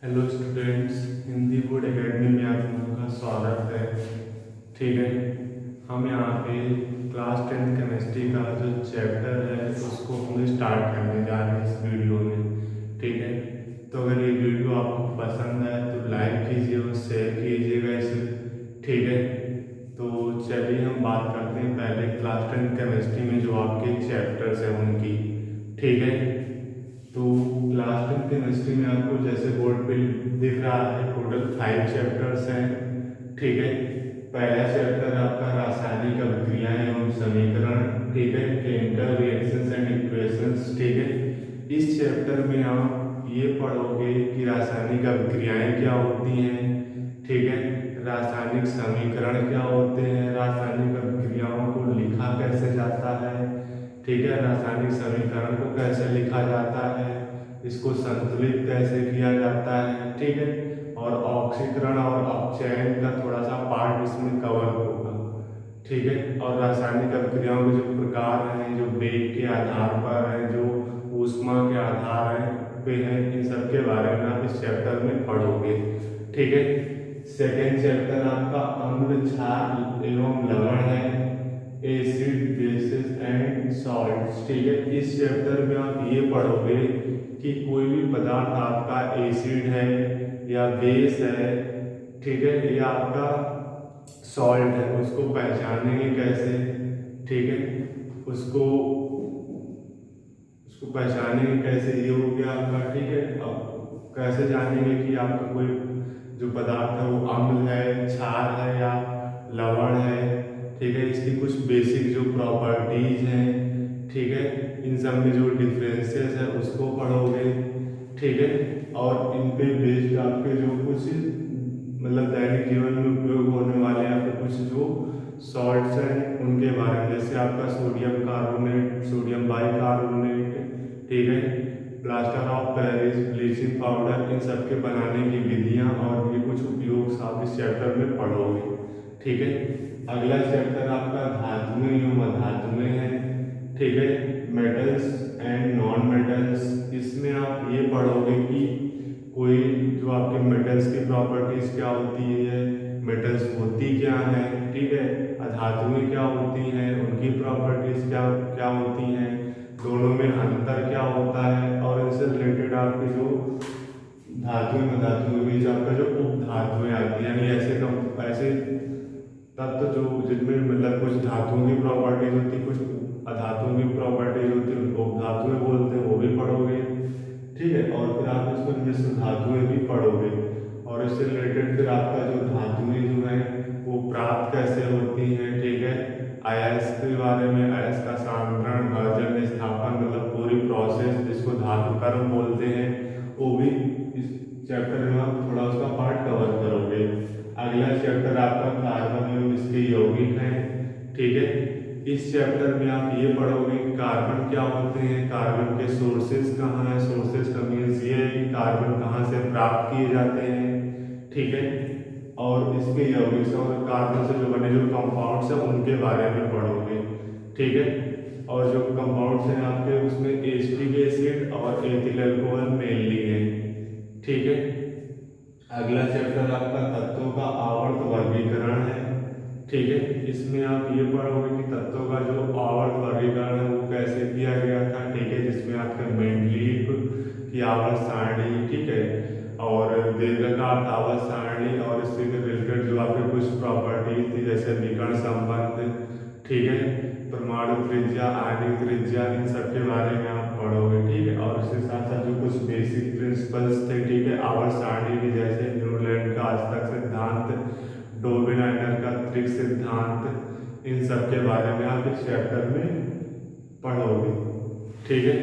Hello students, Hindi board academy में आप लोगों का स्वागत है। ठीक है, हम यहाँ पे क्लास 10 केमिस्ट्री का जो चैप्टर है उसको हम स्टार्ट करने जा रहे हैं इस वीडियो में। ठीक है, तो अगर ये वीडियो आपको पसंद है तो लाइक कीजिए और शेयर कीजिएगा इसे। ठीक है, तो चलिए हम बात करते हैं पहले क्लास 10 केमिस्ट्री में जो आपके चैप्टर्स हैं उनकी। ठीक है, तो क्लास 10 केमिस्ट्री में आपको जैसे बोर्ड पे दिख रहा है टोटल 5 चैप्टर्स हैं। ठीक है, पहला चैप्टर आपका रासायनिक अभिक्रियाएं एवं समीकरण। ठीक है, केमिकल रिएक्शंस एंड इक्वेशंस। ठीक है, इस चैप्टर में आप ये पढ़ोगे कि रासायनिक अभिक्रियाएं क्या होती हैं। ठीक है, रासायनिक समीकरण क्या होते हैं, रासायनिक अभिक्रियाओं को लिखा कैसे जाता है। ठीक है, रासायनिक समीकरण को कैसे लिखा जाता है, इसको संतुलित कैसे किया जाता है। ठीक है, और ऑक्सीकरण और अपचयन का थोड़ा सा पार्ट इसमें कवर होगा। ठीक है, और रासायनिक अभिक्रियाओं के जो प्रकार हैं, जो वेग के आधार पर हैं, जो ऊष्मा के आधार पे हैं, इन सब के बारे में आप इस चैप्टर में पढ़ोगे। ठीक है, सेकेंड चैप्टर आपका अम्ल, क्षार एवं लवण है, एसिड, बेसिस एंड सॉल्ट्स। ठीक है, इस चैप्टर में आप ये पढ़ोगे कि कोई भी पदार्थ आपका एसिड है या बेस है, ठीक है, या आपका सॉल्ट है, उसको पहचानेंगे कैसे। ठीक है, उसको उसको पहचानेंगे कैसे, ये हो गया आपका। ठीक है, अब कैसे जानेंगे कि आपका कोई जो पदार्थ है वो अम्ल है, क्षार है या लवण है। ठीक है, इसकी कुछ बेसिक जो प्रॉपर्टीज हैं, ठीक है, इन सब में जो डिफरेंसेस है उसको पढ़ोगे। ठीक है, और इन पे बेस्ड आपके जो कुछ मतलब दैनिक जीवन में उपयोग होने वाले आपके कुछ जो सॉल्ट्स हैं उनके बारे में, जैसे आपका सोडियम कार्बोनेट, सोडियम बाइकार्बोनेट। ठीक है, plaster of Paris, bleaching powder, इन सब के बनाने की विधियां और ये कुछ उपयोग आप इस चैप्टर में पढ़ोगे। ठीक है, अगला चैप्टर आपका धातुएं एवं अधातुएं है। ठीक है, मेटल्स एंड नॉन मेटल्स। इसमें आप ये पढ़ोगे कि कोई जो आपके मेटल्स की प्रॉपर्टीज क्या होती है, मेटल्स होती क्या है। ठीक है, अधातुएं क्या होती हैं, उनकी प्रॉपर्टीज क्या क्या होती हैं, दोनों में अंतर क्या होता है, और इनसे रिलेटेड आपके जो धातुएं अधातुएं बीच आपका जो उपधातुएं आती हैं, यानी ऐसे तत्व जो जिनमें मतलब कुछ धातुओं की प्रॉपर्टीज होती, कुछ अधातुओं की प्रॉपर्टीज होती है, उनको धातुएं बोलते हैं, वो भी पढ़ोगे। ठीक है, और फिर आप इसमें मिश्र धातुएं भी पढ़ोगे, और इससे रिलेटेड फिर आपका जो धातुएं जो है वो प्राप्त कैसे होती हैं। ठीक है, अयस्क के बारे में, अयस्क का सांद्रण, भर्जन, स्थापन, मतलब पूरी प्रोसेस जिसको धातु कर्म बोलते हैं, वो भी इस चैप्टर में आप थोड़ा उसका पार्ट कवर करोगे। अगला चैप्टर आपका कार्बन एवं इसके यौगिक हैं। ठीक है, इस चैप्टर में आप ये पढ़ोगे कि कार्बन क्या होते हैं, कार्बन के सोर्सेज कहाँ हैं। सोर्सेज का मीन्स ये है कि कार्बन कहाँ से प्राप्त किए जाते हैं। ठीक है, और इसके यौगिक और कार्बन से जो बने जो कंपाउंड्स हैं उनके बारे में पढ़ोगे। ठीक है, और जो कंपाउंड्स हैं आपके उसमें एसिटिक एसिड और एथिल अल्कोहल मेनली है। ठीक है, अगला चैप्टर आपका तत्वों का आवर्त वर्गीकरण है। ठीक है, इसमें आप ये पढ़ोगे कि तत्वों का जो आवर्त वर्गीकरण है वो कैसे किया गया था। ठीक है, जिसमें आपके मेंडलीव की आवर्त सारणी, ठीक है, और दीर्घकाल आवर्त सारणी, और इससे रिलेटेड जो आपके कुछ प्रॉपर्टीज थी जैसे विकर्ण संबंध। ठीक है, परमाणु त्रिज्या, आणविक त्रिज्या, इन सब के बारे में आप पढ़ोगे। ठीक है, और इसके साथ साथ जो कुछ बेसिक प्रिंसिपल्स थे, ठीक है, आवर्त सारणी में, जैसे न्यूलैंड का अष्टक सिद्धांत, डोबेनाइनर का त्रिक सिद्धांत, इन सब के बारे में आप इस चैप्टर में पढ़ोगे। ठीक है,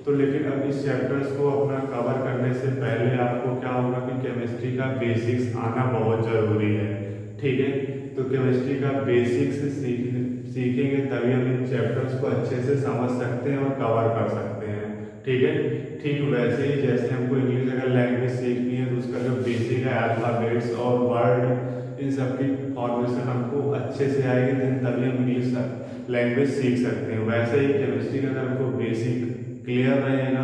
तो लेकिन अब इस चैप्टर्स को अपना कवर करने से पहले आपको क्या होगा कि केमिस्ट्री का बेसिक्स आना बहुत ज़रूरी है। ठीक है, तो केमिस्ट्री का बेसिक्स सीखेंगे तभी हम इन चैप्टर्स को अच्छे से समझ सकते हैं और कवर कर सकते हैं। ठीक है, ठीक वैसे ही जैसे हमको इंग्लिश अगर लैंग्वेज सीखनी है तो उसका जो बेसिक है अल्फ़ाबेट्स और वर्ड, इन सब की फॉर्मेशन हमको अच्छे से आएगी, देन तभी हम इंग्लिश लैंग्वेज सीख सकते हैं। वैसे ही केमिस्ट्री का अगर हमको बेसिक क्लियर रहेगा,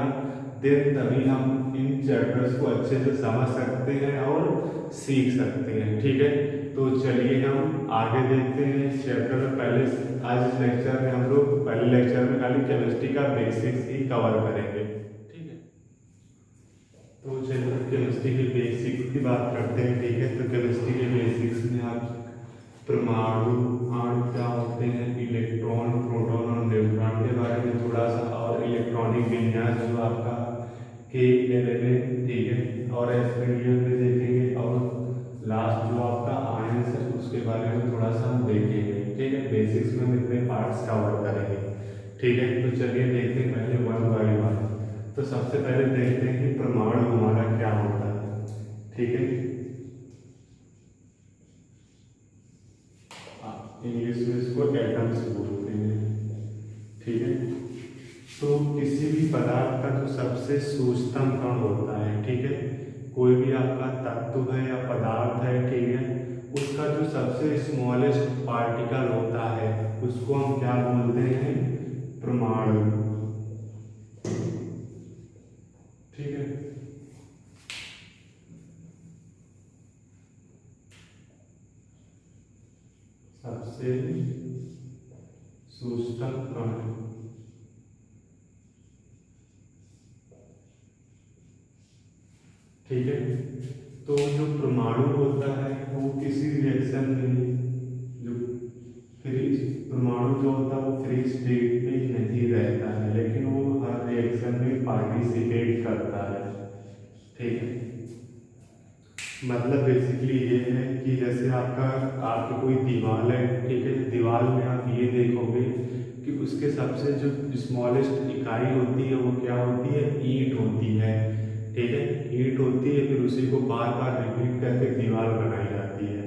देन तभी हम इन चैप्टर्स को अच्छे से समझ सकते हैं और सीख सकते हैं। ठीक है, तो चलिए हम आगे देखते हैं इस चैप्टर में। पहले आज इस लेक्चर में हम लोग पहले लेक्चर में खाली केमिस्ट्री का बेसिक्स ही कवर करेंगे। ठीक है, तो चलिए केमिस्ट्री के बेसिक्स की बात करते हैं। ठीक है, तो केमिस्ट्री के बेसिक्स में आप परमाणु क्या होते हैं, इलेक्ट्रॉन, प्रोटॉन और न्यूट्रॉन के बारे में थोड़ा सा, और इलेक्ट्रॉनिक विन्यास जो आपका के एलिमेंट, ठीक है, और एस्पेरियन में देखेंगे, और लास्ट जो आपका आयंस है उसके बारे में थोड़ा सा हम देखेंगे। ठीक है, बेसिक्स में हम इतने पार्ट्स कवर करेंगे। ठीक है, तो चलिए देखते हैं पहले वन बाय वन। तो सबसे पहले देखते हैं कि परमाणु हमारा क्या होता है। ठीक है, इंग्लिश में इसको एटम्स बोलते हैं। ठीक है, तो किसी भी पदार्थ का जो सबसे सूक्ष्मतम कण होता है, ठीक है, कोई भी आपका तत्व है या पदार्थ है, ठीक है, उसका जो सबसे स्मॉलेस्ट पार्टिकल होता है उसको हम क्या बोलते हैं, परमाणु। ठीक है, सबसे सूक्ष्मतम कण। ठीक है, तो जो परमाणु होता है वो किसी रिएक्शन में जो फ्री परमाणु जो होता है वो फ्री स्टेट में नहीं रहता है, लेकिन वो हर रिएक्शन में पार्टिसिपेट करता है। ठीक है, मतलब बेसिकली ये है कि जैसे आपकी कोई दीवार है, ठीक है, दीवार में आप ये देखोगे कि उसके सबसे जो स्मॉलेस्ट इकाई होती है वो क्या होती है, ईंट होती है। ठीक है, ईंट होती है, फिर उसी को बार बार रिपीट करके दीवार बनाई जाती है।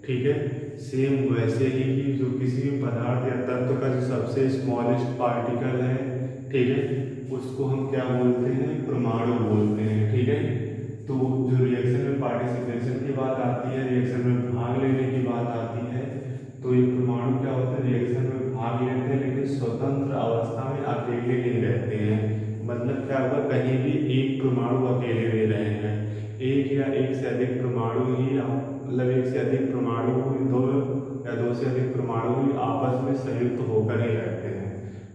ठीक है, सेम वैसे ही कि जो किसी भी पदार्थ या तत्व का जो सबसे स्मॉलेस्ट पार्टिकल है, ठीक है, उसको हम क्या बोलते हैं, परमाणु बोलते हैं। ठीक है, तो जो रिएक्शन में पार्टिसिपेशन की बात आती है, रिएक्शन में भाग लेने की बात आती है, तो ये परमाणु क्या होते हैं, रिएक्शन में भाग लेते हैं लेकिन स्वतंत्र अवस्था में अकेले नहीं रहते हैं। मतलब क्या होगा, कहीं भी एक परमाणु अकेले नहीं रहे हैं, एक या एक से अधिक परमाणु ही मतलब एक से अधिक परमाणु दो या दो से अधिक परमाणु ही आपस में संयुक्त होकर ही रहते हैं।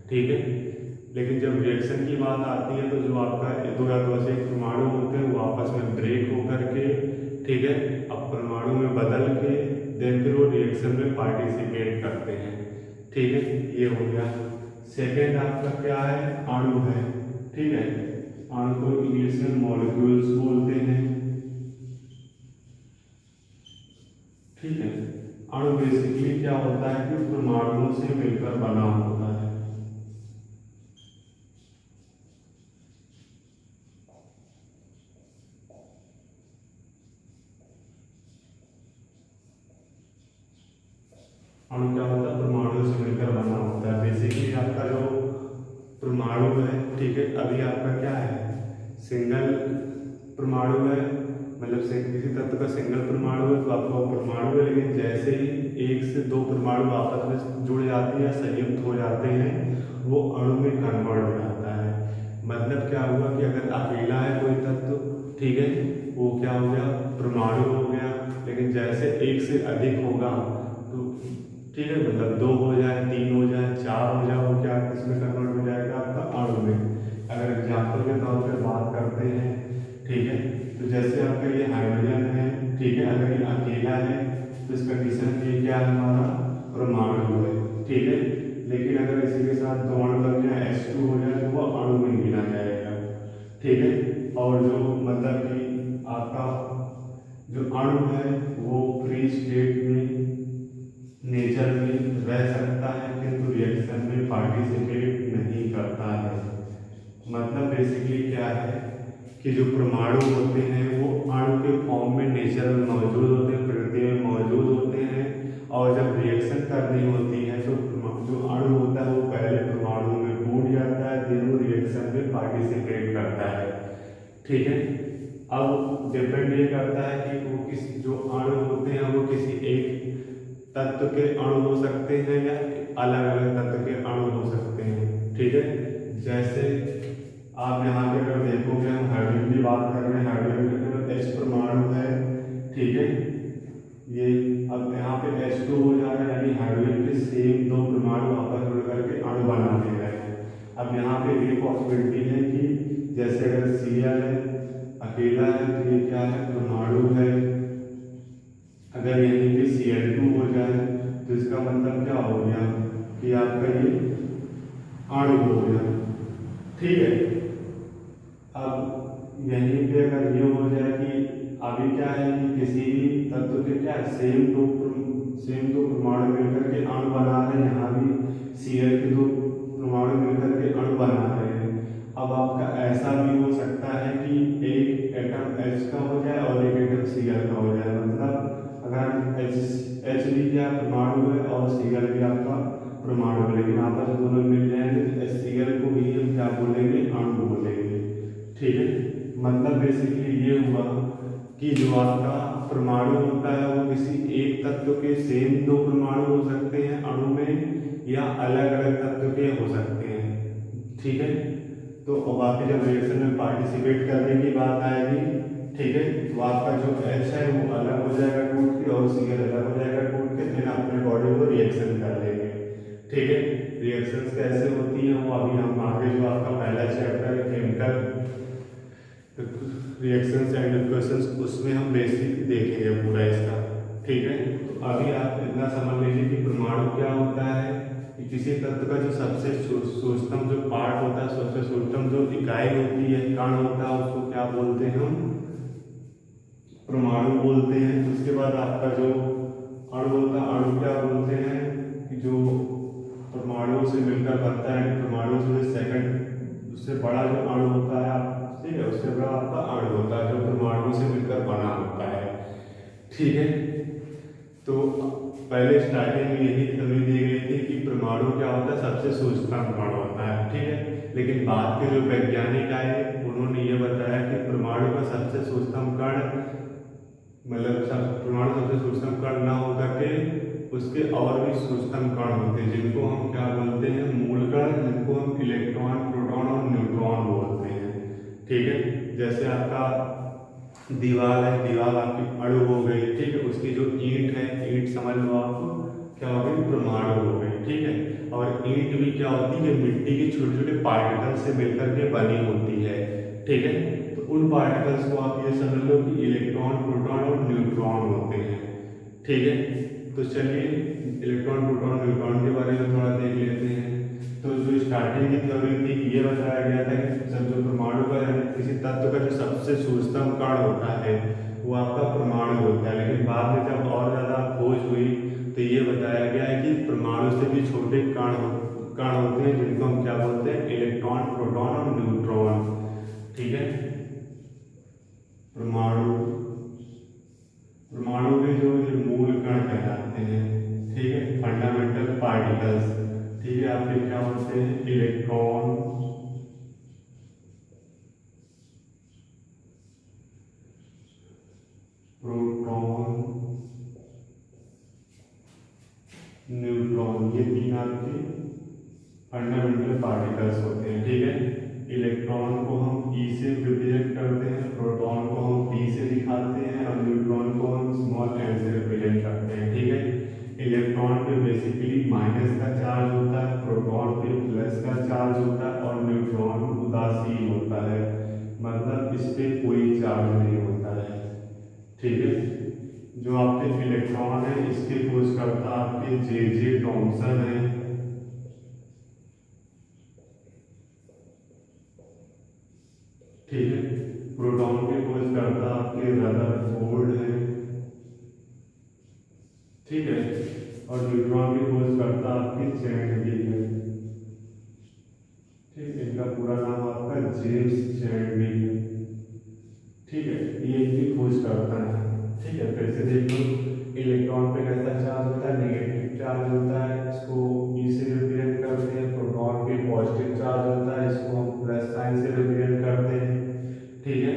ठीक है, लेकिन जब रिएक्शन की बात आती है तो जो आपका दो या दो से एक परमाणु होते हैं वो आपस में ब्रेक होकर के, ठीक है, अब परमाणु में बदल के देन फिर वो रिएक्शन में पार्टिसिपेट करते हैं। ठीक है, ये हो गया। सेकेंड आपका क्या है, अणु है। ठीक है, अणु को इंग्लिश में मॉलिक्यूल्स बोलते हैं। ठीक है, अणु बेसिकली क्या होता है कि परमाणुओं से मिलकर बना होता है। अणु क्या होता है, परमाणु से मिलकर बना होता है। बेसिकली आपका जो परमाणु है, ठीक है, अभी आपका क्या है, सिंगल परमाणु है, मतलब से किसी तत्व का सिंगल परमाणु है तो आपका वो परमाणु है, लेकिन जैसे ही एक से दो परमाणु आपस में जुड़ जाते हैं या संयुक्त हो जाते हैं वो अणु में कन्वर्ट हो जाता है। मतलब क्या हुआ कि अगर अकेला है कोई तत्व, ठीक है, वो क्या हो गया, परमाणु हो गया, लेकिन जैसे एक से अधिक होगा तो ठीक है, मतलब दो हो जाए, तीन हो जाए, चार हो जाए, वो क्या किसमें कन्वर्ट हो जाएगा, आपका अणु में। अगर एग्जाम्पल के तौर पर बात करते हैं, ठीक है, तो जैसे आपका ये हाइड्रोजन है, ठीक है, अगर ये अकेला है तो इस कंडीशन में क्या है, हमारा परमाणु है। ठीक है, लेकिन अगर इसी के साथ दो अणु लग जाए, H2 हो जाए, तो वो अणु में गिना जाएगा। ठीक है, और जो मतलब कि आपका जो अणु है वो फ्री स्टेट में नेचर में रह सकता है, किंतु रिएक्शन में पार्टिसिपेट नहीं करता है। मतलब बेसिकली क्या है कि जो परमाणु होते हैं वो अणु के फॉर्म में नेचर में मौजूद होते हैं, प्रकृति में मौजूद होते हैं, और जब रिएक्शन करनी होती है तो जो अणु होता है वो पहले परमाणु में टूट जाता है, फिर वो रिएक्शन में पार्टिसिपेट करता है। ठीक है, अब डिपेंड ये करता है कि वो किस जो अणु होते हैं वो किसी एक तत्व के अणु हो सकते हैं या अलग अलग तत्व के अणु हो सकते हैं। ठीक है, जैसे आप यहाँ पे अगर देखोगे, हम हाइड्रोजन की बात बात कर रहे हैं हाइड्रोजन H परमाणु है, ठीक है। ये अब यहाँ पे H2 हो जा रहा है, यानी हाइड्रोजन के सेम दो परमाणु आपस में करके अणु बना दे रहे हैं। अब यहाँ पे एक पॉसिबिलिटी है कि जैसे अगर Cl है अकेला है तो ये क्या है, परमाणु है। अगर यहीं पे Cl2 हो जाए तो इसका मतलब क्या हो गया कि आपका ये अणु हो गया, ठीक है। अब यहीं पे अगर ये हो जाए कि अभी क्या है कि किसी भी तत्व के क्या सेम दो परमाणु मिलकर के अणु बना रहे हैं, यहाँ भी Cl के दो परमाणु मिलकर के अणु बना रहे हैं। अब आपका ऐसा भी हो सकता है कि एक एटम H का हो जाए और एक एटम Cl का हो जाए, मतलब अगर H भी क्या परमाणु है और Cl भी आपका परमाणु है, लेकिन आपस में दोनों मिल जाएंगे तो Cl को भी हम क्या बोलेंगे, अणु बोलेंगे, ठीक है। मतलब बेसिकली ये हुआ कि जो आपका परमाणु होता है वो किसी एक तत्व के सेम दो परमाणु हो सकते हैं अणु में, या अलग अलग तत्व के हो सकते हैं, ठीक है। तो अब आपके जब रिएक्शन में पार्टिसिपेट करने की बात आएगी, ठीक है, तो आपका जो H है वो अलग हो जाएगा टूट के और Cl अलग हो जाएगा टूट के, फिर अपने बॉडी को रिएक्शन कर लेंगे, ठीक है। रिएक्शंस कैसे होती है वो अभी हम आगे जो आपका पहला चैप्टर है केमिकल रिएक्शंस एंड इक्वेशंस, उसमें हम बेसिक देखेंगे पूरा इसका, ठीक है। तो अभी आप इतना समझ लीजिए कि परमाणु क्या होता है कि किसी तत्व का जो सबसे सूक्ष्म जो पार्ट होता है, सबसे सूक्ष्म जो इकाई होती है, कण होता है, उसको क्या बोलते हैं, हम परमाणु बोलते हैं। उसके बाद आपका जो अणु होता है, अणु क्या बोलते हैं कि जो परमाणु से मिलकर बनता है, परमाणु से सेकंड उससे बड़ा जो अणु होता है, ठीक है, उससे बड़ा आपका अणु होता है जो परमाणु से मिलकर बना होता है, ठीक है। तो पहले स्टार्टिंग में यही थ्योरी दी गई थी कि परमाणु क्या होता है, सबसे सूक्ष्म कण होता है, ठीक है। लेकिन बाद के जो वैज्ञानिक आए उन्होंने ये बताया कि परमाणु का सबसे सूक्ष्म कण मतलब परमाणु सबसे सूक्ष्म कण ना होकर के उसके और भी सूक्ष्म कण होते हैं, जिनको हम क्या बोलते हैं, मूल कण, जिनको हम इलेक्ट्रॉन, प्रोटॉन और न्यूट्रॉन बोलते हैं, ठीक है। जैसे आपका दीवार है, दीवार आपकी अणु हो गई, ठीक है। उसकी जो ईंट है, ईंट समझ लो आप क्या हो गई, परमाणु हो गई, ठीक है। और ईंट भी क्या होती है, मिट्टी के छोटे छोटे पार्टिकल से मिलकर के बनी होती है, ठीक है। तो उन पार्टिकल्स को आप ये समझ लो कि इलेक्ट्रॉन, प्रोटॉन और न्यूट्रॉन होते हैं, ठीक है। तो चलिए इलेक्ट्रॉन, प्रोटॉन, न्यूट्रॉन के बारे में थोड़ा देख लेते हैं। तो जो स्टार्टिंग की थ्योरी थी ये बताया गया था कि जब जो परमाणु का किसी तत्व का जो सबसे सूक्ष्म कण होता है वो आपका परमाणु होता है, लेकिन बाद में जब और ज़्यादा खोज हुई तो ये बताया गया है कि परमाणु से भी छोटे कण होते हैं, जिनको हम क्या बोलते हैं, इलेक्ट्रॉन, प्रोटॉन और न्यूट्रॉन, ठीक है। परमाणु के जो मूल कण कहलाते हैं, ठीक है, फंडामेंटल पार्टिकल्स, ठीक है। आपके क्या होते हैं, इलेक्ट्रॉन, प्रोटॉन, न्यूट्रॉन, ये तीन आपके फंडामेंटल पार्टिकल्स होते हैं, ठीक है। इलेक्ट्रॉन को हम E से रिप्रेजेंट करते हैं, प्रोटॉन को हम P से दिखाते हैं और न्यूट्रॉन को हम स्मॉल n से रिप्रेजेंट करते हैं, ठीक है। इलेक्ट्रॉन पे बेसिकली माइनस का चार्ज होता है, प्रोटॉन पे प्लस का चार्ज होता है और न्यूट्रॉन उदासीन होता है, मतलब इस पे कोई चार्ज नहीं होता है, ठीक है। जो आपके इलेक्ट्रॉन है इसके खोजकर्ता आपके J.J. थॉमसन है, ठीक है। प्रोटॉन के खोजकर्ता आपके रदरफोर्ड है, ठीक है। और न्यूट्रॉन के खोजकर्ता आपके चैडविक है, ठीक है। इनका पूरा नाम आपका जेम्स चैडविक है, ठीक है। ये इनकी खोजकर्ता है, ठीक है। फिर से देख लो, इलेक्ट्रॉन पे कैसा चार्ज होता है, नेगेटिव चार्ज होता है, इसको E से रिप्रेजेंट करते हैं। प्रोटॉन पे पॉजिटिव चार्ज होता है, इसको हम प्लस साइन से रिप्रेजेंट करते हैं, ठीक है।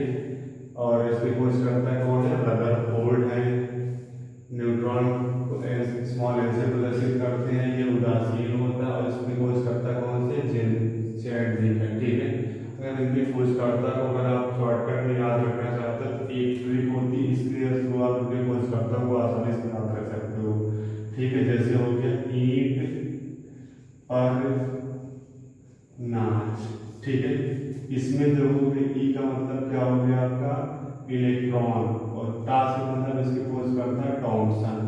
और इसके खोजकर्ता कौन है, रदरफोर्ड है। न्यूट्रॉन को स्मॉल n से प्रदर्शित करते हैं, ये उदासीन होता है। और इसके खोजकर्ता कौन से, चैडविक है, ठीक है। अगर इनके खोजकर्ता को अगर आप शॉर्टकट में याद ठीक है, जैसे हो गया ईट और नाच। ठीक है, इसमें जो हो गया ई का मतलब क्या हो गया आपका इलेक्ट्रॉन, और टा से मतलब इसकी खोज करता है टॉमसन।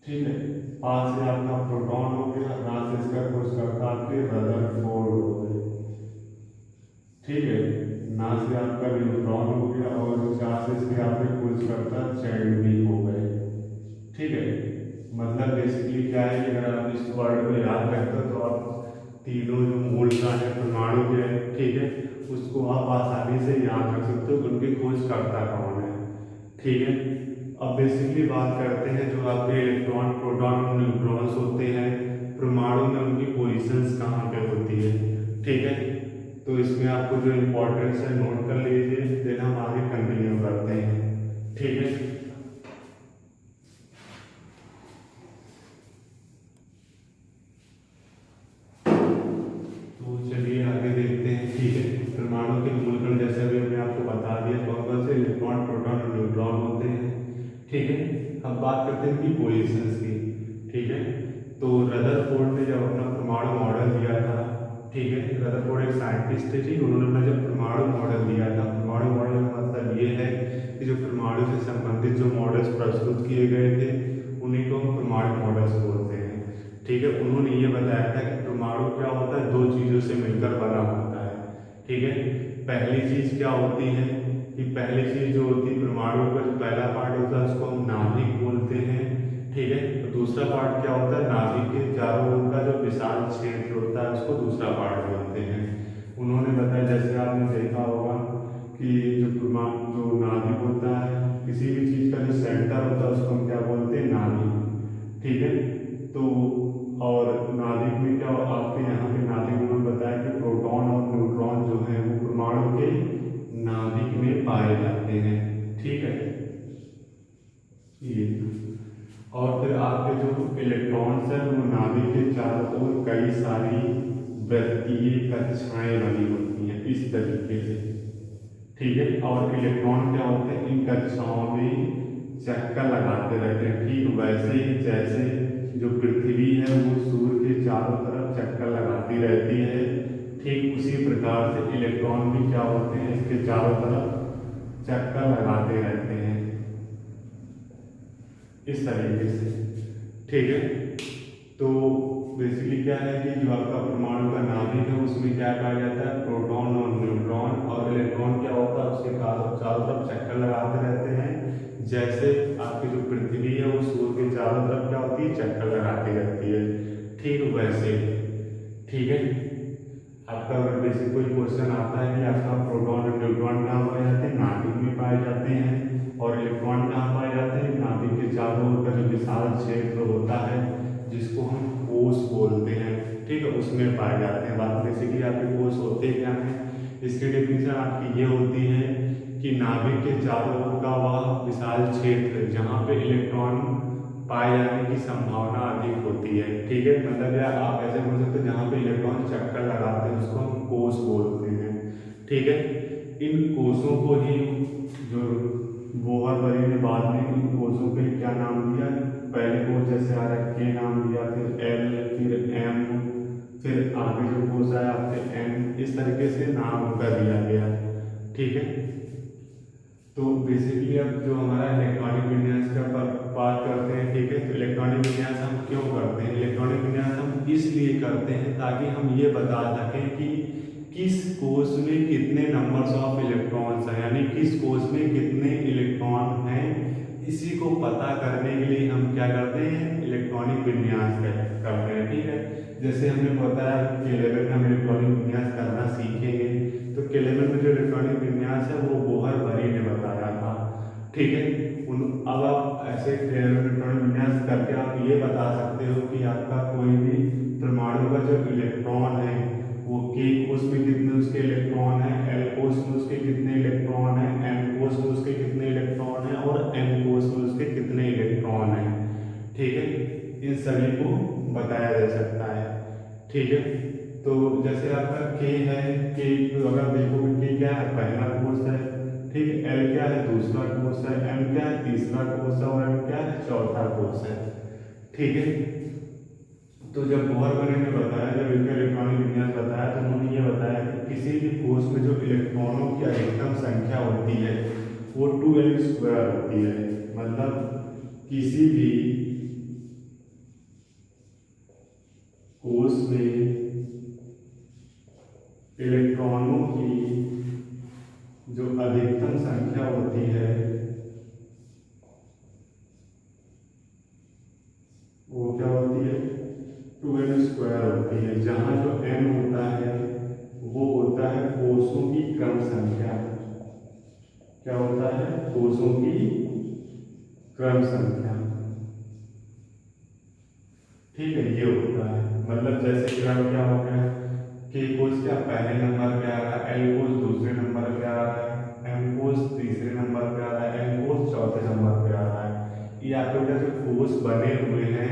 ठीक है, पा से आपका प्रोटॉन हो गया, ना से इसका खोज करता आपके रदरफोर्ड हो गए। ठीक है, ना से आपका न्यूट्रॉन हो गया, और चार से इसके आपके खोज करता चैडविक हो गए। ठीक है, मतलब बेसिकली क्या है कि अगर आप इस वर्ड को याद रखते हो तो आप तीनों जो मूलकांड है परमाणु के हैं, ठीक है, उसको आप आसानी से याद रख सकते हो, उनकी खोज करता कौन है। ठीक है, अब बेसिकली बात करते हैं जो आपके इलेक्ट्रॉन प्रोटॉन और न्यूट्रॉन्स होते हैं परमाणु में, उनकी पोजीशंस कहाँ पे होती है। ठीक है, तो इसमें आपको जो इम्पोर्टेंस है नोट कर लीजिए, देन हम आगे कंटिन्यू करते हैं। ठीक है, तो चलिए आगे देखते हैं। ठीक है, परमाणु के मूलकण जैसे अभी हमने आपको बता दिया कौन कौन से इलेक्ट्रॉन प्रोटॉन और न्यूट्रॉन होते हैं। ठीक है, हम बात करते हैं इनकी पोजीशंस की। ठीक है, तो रदरफोर्ड ने जब अपना परमाणु मॉडल दिया था, ठीक है, रदरफोर्ड एक साइंटिस्ट थे, ठीक, उन्होंने अपना जब परमाणु मॉडल दिया था, परमाणु मॉडल का मतलब ये है कि जो परमाणु से संबंधित जो मॉडल्स प्रस्तुत किए गए थे उन्हीं को हम परमाणु मॉडल्स बोलते हैं। ठीक है, उन्होंने ये बताया था कि परमाणु क्या होता है, दो चीज़ों से मिलकर बना होता है। ठीक है, पहली चीज़ क्या होती है कि पहली चीज़ जो होती है परमाणु का जो पहला पार्ट होता है उसको हम नाभिक बोलते हैं। ठीक है, तो दूसरा पार्ट क्या होता है, नाभिक के चारों ओर का जो विशाल क्षेत्र होता है उसको दूसरा पार्ट बोलते हैं। उन्होंने बताया, जैसे आपने देखा होगा कि जो नाभिक होता है, किसी भी चीज़ का जो सेंटर होता है उसको हम क्या बोलते हैं, नाभिक। ठीक है, तो और नाभिक में क्या आपके यहाँ पे नाभिक उन्होंने बताया कि प्रोटॉन और न्यूट्रॉन जो है वो परमाणु के नाभिक में पाए जाते हैं। ठीक है, ये और फिर आपके जो इलेक्ट्रॉन्स हैं वो नाभिक के चारों ओर कई सारी वृत्तीय कक्षाएं बनी होती हैं इस तरीके से। ठीक है, और इलेक्ट्रॉन क्या होते हैं, इन कक्षाओं में चक्कर लगाते रहते हैं। ठीक वैसे ही जैसे जो पृथ्वी है वो सूर्य के चारों तरफ चक्कर लगाती रहती है, ठीक उसी प्रकार से इलेक्ट्रॉन भी क्या होते हैं, इसके चारों तरफ चक्कर लगाते रहते हैं इस तरीके से। ठीक है, तो बेसिकली क्या है कि जो आपका परमाणु का नाभिक है उसमें क्या पाया जाता है, प्रोटॉन और न्यूट्रॉन, और इलेक्ट्रॉन क्या होता है उसके चारों तरफ चक्कर लगाते रहते हैं। जैसे आपकी जो पृथ्वी है वो सूर्य के चारों तरफ क्या होती है, चक्कर लगाती रहती है। ठीक वैसे। ठीक है, आपका अगर बेसिक कोई क्वेश्चन आता है कि आपका प्रोटॉन और न्यूट्रॉन कहाँ पाए जाते हैं, नाभिक में पाए जाते हैं, और इलेक्ट्रॉन कहाँ पाए जाते हैं, नाभिक के चारों ओर का जो विशाल क्षेत्र होता है जिसको हम कोश बोलते हैं, ठीक है, उसमें पाए जाते हैं। बात बेसिकली आपके कोश होते क्या हैं, इसकी डेफिनेशन आपकी ये होती है कि नाभिक के चारों ओर का वह विशाल क्षेत्र जहाँ पे इलेक्ट्रॉन पाए जाने की संभावना अधिक होती है। ठीक है, मतलब यार आप ऐसे बोल सकते हैं जहाँ पे इलेक्ट्रॉन चक्कर लगाते हैं उसको हम कोश बोलते हैं। ठीक है, इन कोशों को ही जो बोहर ने बाद में इन कोशों के क्या नाम दिया, पहले कोश जैसे आ रहा है के नाम दिया, फिर एल, फिर एम, फिर आगे जो कोश आया फिर एन, इस तरीके से नाम उनका दिया गया। ठीक है, तो बेसिकली अब जो हमारा इलेक्ट्रॉनिक विन्यास का बात करते हैं। ठीक है, तो इलेक्ट्रॉनिक विन्यास हम क्यों करते हैं, इलेक्ट्रॉनिक विन्यास हम इसलिए करते हैं ताकि हम ये बता सकें कि किस कोश में कितने नंबर्स ऑफ इलेक्ट्रॉन्स हैं, यानी किस कोश में कितने इलेक्ट्रॉन हैं, इसी को पता करने के लिए हम क्या करते हैं, इलेक्ट्रॉनिक विन्यास करते हैं। ठीक है, जैसे हमने बताया कि 11 में हम इलेक्ट्रॉनिक विन्यास करना सीखेंगे, तो 11 में जो इलेक्ट्रॉनिक विन्यास है वो बोहर-बरी ने बताया था। ठीक है, अब आप ऐसे इलेक्ट्रॉनिक विन्यास करके आप ये बता सकते हो कि आपका कोई भी परमाणु का जो इलेक्ट्रॉन है वो के कोश में कितने उसके इलेक्ट्रॉन हैं, एल कोश में उसके कितने इलेक्ट्रॉन हैं, एम कोश में उसके कितने इलेक्ट्रॉन हैं, और एन कोश में उसके कितने इलेक्ट्रॉन हैं। ठीक है, इन सभी को बताया जा सकता है। ठीक है, तो जैसे आपका के है, के अगर देखोगे के क्या है, पहला कोश है, ठीक है, एल क्या है दूसरा कोष है, एम क्या है तीसरा कोष है और एम क्या है चौथा कोष है। ठीक है, तो जब बोहर-बने ने बताया, जब इनका इलेक्ट्रॉनिक विन्यास बताया तो उन्होंने ये बताया कि किसी भी कोष में जो इलेक्ट्रॉनों की अधिकतम संख्या होती है वो 2l² होती है। मतलब किसी भी कोष में इलेक्ट्रॉनों की जो अधिकतम संख्या होती है वो क्या होती है 2l² होती है, जहाँ जो m होता है वो होता है कोषों की क्रम संख्या। क्या होता है कोषों की क्रम संख्या। ठीक है, ये होता है मतलब जैसे क्रम क्या हो गया के कोष क्या पहले नंबर पे आ रहा है, एल कोष दूसरे नंबर पे आ रहा है, एम कोष तीसरे नंबर पे आ रहा है, एन कोष चौथे नंबर पे आ रहा है। ये आपके बेटा जो कोष बने हुए हैं,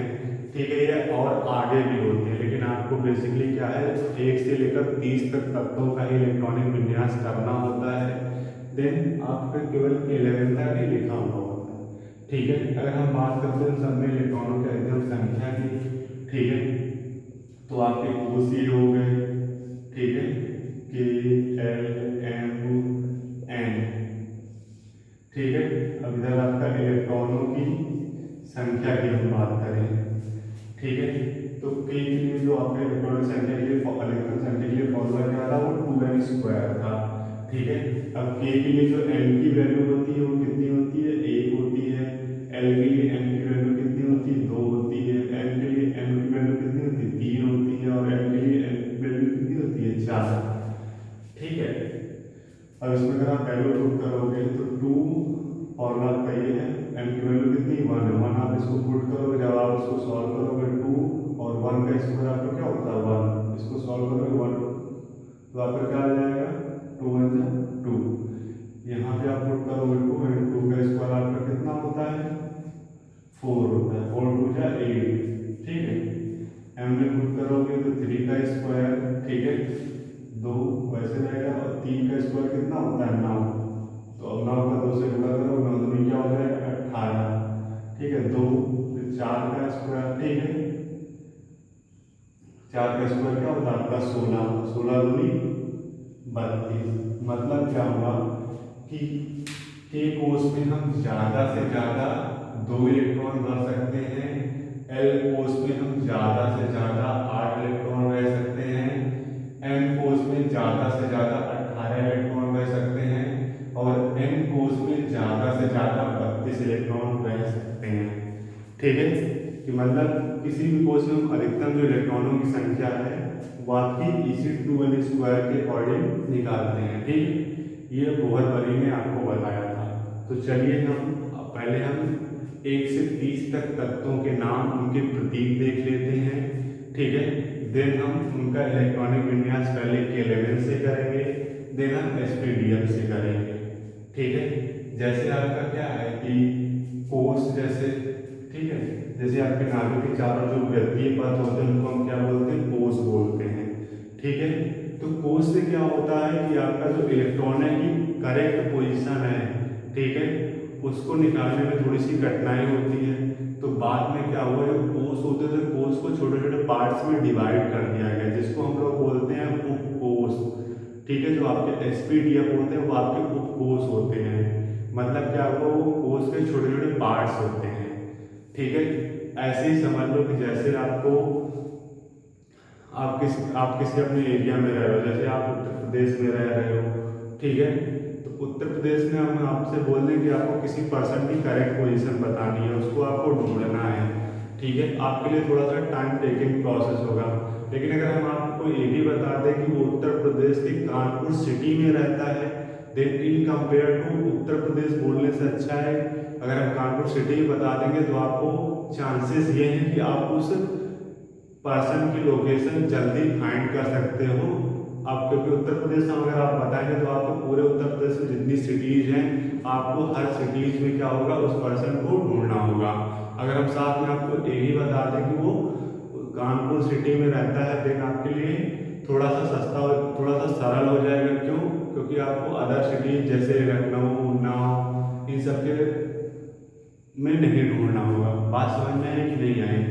ठीक है, ये और आगे भी होते हैं, लेकिन आपको बेसिकली क्या है 1 से लेकर 30 तक तत्वों का ही इलेक्ट्रॉनिक विन्यास करना होता है। देन आपका केवल 11 तक ही लिखा हुआ होता है। ठीक है, अगर हम बात करते हैं सब में इलेक्ट्रॉनों की अधिकतम संख्या की, ठीक है, तो आपके कोष ये हो गए, ठीक है, के एल एम एन। ठीक है, अब इधर आपका इलेक्ट्रॉनों की संख्या की हम बात करें। ठीक है, तो के लिए जो आपका इलेक्ट्रॉनिक संख्या के लिए अधिकतम संख्या के लिए फॉर्मूला क्या था वो 2n² था। ठीक है, अब के लिए जो n की वैल्यू होती है वो कितनी होती है 1 होती है, l के लिए n की वैल्यू कितनी होती है 2 होती है, m के लिए m की वैल्यू कितनी होती है 3 होती है और n के लिए n की वैल्यू कितनी होती है 4। ठीक है, अब इसमें अगर आप वैल्यू पुट करोगे तो 2 फॉर्मूला का ये है, m की वैल्यू कितनी 1 है, 1 आप इसको पुट करोगे, जब आप इसको सॉल्व करोगे 2 और 1 का स्क्वायर आपका क्या होता है 1, इसको सॉल्व करोगे 1 तो आपका क्या आ जाएगा 2 1 2। यहाँ पे आप पुट करोगे 2 एंड 2 का स्क्वायर आपका कितना होता है 4 होता है, 4 2 जा 8। ठीक है, m में पुट करोगे तो 3 का स्क्वायर, ठीक है, 2 वैसे रहेगा और 3 का स्क्वायर कितना होता है 9, तो अब 9 का 2 से गुणा करो, 9 दूनी क्या हो जाएगा 18। ठीक है, 2 फिर 4 का स्क्वायर, ठीक है, 4 का स्क्वायर क्या होता है आपका 16, 16 दूनी 32। मतलब क्या हुआ कि के कोष में हम ज्यादा से ज्यादा 2 इलेक्ट्रॉन भर सकते हैं, एल कोष में हम ज्यादा से ज्यादा 8 इलेक्ट्रॉन रह सकते हैं, एम कोष में ज्यादा से ज्यादा 18 इलेक्ट्रॉन रह सकते हैं और एन कोष में ज्यादा से ज्यादा 32 इलेक्ट्रॉन रह सकते हैं। ठीक है, कि मतलब किसी भी कोष में हम अधिकतम जो इलेक्ट्रॉनों की संख्या है वो आपकी इसी 2n² के अकॉर्डिंग निकालते हैं। ठीक, ये बोहर-बने ने आपको बताया था। तो चलिए पहले हम 1 से 30 तक तत्वों के नाम, उनके प्रतीक देख लेते हैं। ठीक है, देन हम उनका इलेक्ट्रॉनिक विन्यास पहले K11 से करेंगे, देन हम sp-df से करेंगे। ठीक है, जैसे आपका क्या है कि कोष जैसे, ठीक है, जैसे आपके नाभिक के चारों जो वृत्तीय पथ होते हैं उनको हम क्या बोलते हैं कोष बोलते हैं। ठीक है, तो कोष से क्या होता है कि आपका जो इलेक्ट्रॉन है की करेक्ट पोजीशन है, ठीक है, उसको निकालने में थोड़ी सी कठिनाई होती है। तो बाद में क्या हुआ, जो कोष होते थे कोष को छोटे छोटे पार्ट्स में डिवाइड कर दिया गया, जिसको हम लोग बोलते हैं उपकोष। ठीक है, जो आपके sp-df होते हैं वो आपके उपकोष होते हैं। मतलब क्या हुआ, वो कोष के छोटे छोटे पार्ट्स होते हैं। ठीक है, ऐसे ही समझ लो कि जैसे आपको आप किसी अपने एरिया में रह रहे हो, जैसे आप उत्तर प्रदेश में रह रहे हो, ठीक है, तो उत्तर प्रदेश में हम आपसे बोल दें कि आपको किसी पर्सन की करेक्ट पोजीशन बतानी है, उसको आपको ढूंढना है। ठीक है, आपके लिए थोड़ा सा टाइम टेकिंग प्रोसेस होगा, लेकिन अगर हम आपको ये भी बता दें कि वो उत्तर प्रदेश के कानपुर सिटी में रहता है, then in compare to Uttar Pradesh बोलने से अच्छा है अगर हम कानपुर सिटी बता देंगे तो आपको चांसेस ये हैं कि आप उस पर्सन की लोकेशन जल्दी फाइंड कर सकते हो। आप क्योंकि उत्तर प्रदेश में अगर आप बताएंगे तो आपको पूरे उत्तर प्रदेश में जितनी सिटीज हैं आपको हर सिटीज में क्या होगा उस पर्सन को ढूंढना होगा। अगर हम साथ में आपको यही बता दें कि वो कानपुर सिटी में रहता है, देन आपके लिए थोड़ा सा सस्ता, थोड़ा सा सरल हो जाएगा। क्यों? क्योंकि आपको अदर सिटी जैसे लखनऊ, उन्नाव इन सब के में नहीं ढूंढना होगा। बात समझ में आई कि नहीं आई?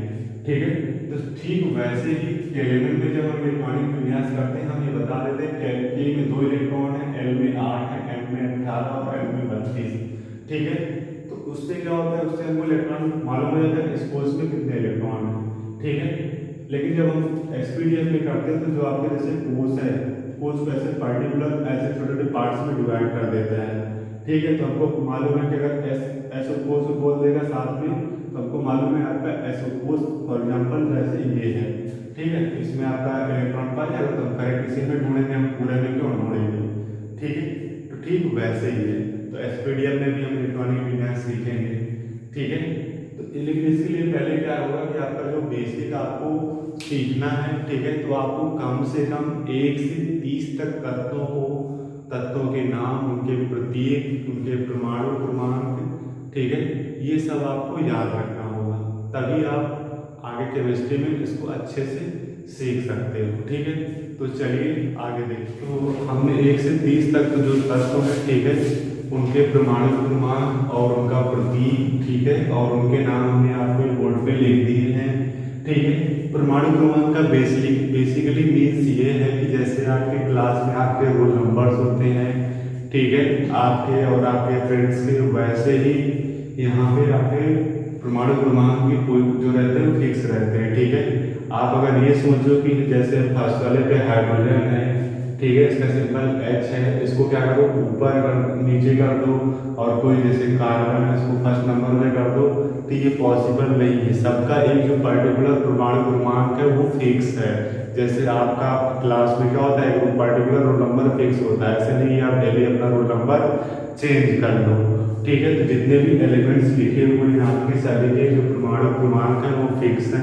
ठीक है, तो ठीक वैसे ही केल्विन में जब हम इलेक्ट्रॉनिक विन्यास करते हैं, हम ये बता देते हैं के में 2 इलेक्ट्रॉन है, एल में 8 है, एम में 18 और एल में 32। ठीक है, तो उससे क्या होता है, उससे हमको इलेक्ट्रॉन मालूम हो जाता है इस कोर्स में कितने इलेक्ट्रॉन है। ठीक है, लेकिन जब हम एसपीडीएफ में करते हैं तो जो आपके जैसे कोर्स है, कोर्स को ऐसे पर्टिकुलर ऐसे छोटे छोटे पार्ट्स में डिवाइड कर देता है। ठीक है, तो हमको मालूम है कि अगर एसओ कोर्स को बोल देगा साथ में, तो हमको मालूम है आपका एसओ कोर्स फॉर एग्जाम्पल जैसे ये है। ठीक है, इसमें आपका इलेक्ट्रॉन पा जाएगा, तो हम करेक्ट इसी में ढूंढेंगे, हम पूरे में क्यों ढूंढेंगे। ठीक है, तो ठीक वैसे ही है, तो एसपीडीएफ में भी हम इलेक्ट्रॉनिक विन्यास सीखेंगे। ठीक है, तो लेकिन इसके लिए पहले क्या होगा कि आपका जो बेसिक आपको सीखना है। ठीक है, तो आपको कम से कम 1 से 30 तक तत्वों के नाम, उनके प्रतीक, उनके परमाणु क्रमांक, ठीक है, ये सब आपको याद रखना होगा, तभी आप आगे केमिस्ट्री में इसको अच्छे से सीख सकते हो। ठीक है, तो चलिए आगे देखते। तो हमने 1 से 30 तक जो तत्व है, ठीक है, उनके परमाणु क्रमांक और उनका प्रतीक, ठीक है, और उनके नाम हमने आपको बोर्ड पे लिख दिए हैं। ठीक है, परमाणु क्रमांक का बेसिकली मीन्स ये है कि जैसे आपके क्लास में आपके रोल नंबर्स होते हैं, ठीक है, आपके और आपके फ्रेंड्स के, वैसे ही यहाँ पे आपके परमाणु क्रमांक भी कोई जो रहते हैं फिक्स रहते हैं। ठीक है, आप अगर ये सोचो कि जैसे फर्स्ट वाले पे हाइड्रोजन है, ठीक है, इसका सिंबल H है, इसको क्या करो ऊपर नीचे कर दो, और कोई जैसे कार्बन है इसको फर्स्ट नंबर में कर दो, तो ये पॉसिबल नहीं है। सबका एक जो पर्टिकुलर परमाणु क्रमांक है वो फिक्स है। जैसे आपका क्लास में क्या होता है, वो पर्टिकुलर रोल नंबर फिक्स होता है, ऐसे नहीं आप डेली अपना रोल नंबर चेंज कर लो। ठीक है, तो जितने भी एलिमेंट्स लिखे हुए हैं आपके सभी के जो परमाणु क्रमांक है वो फिक्स है।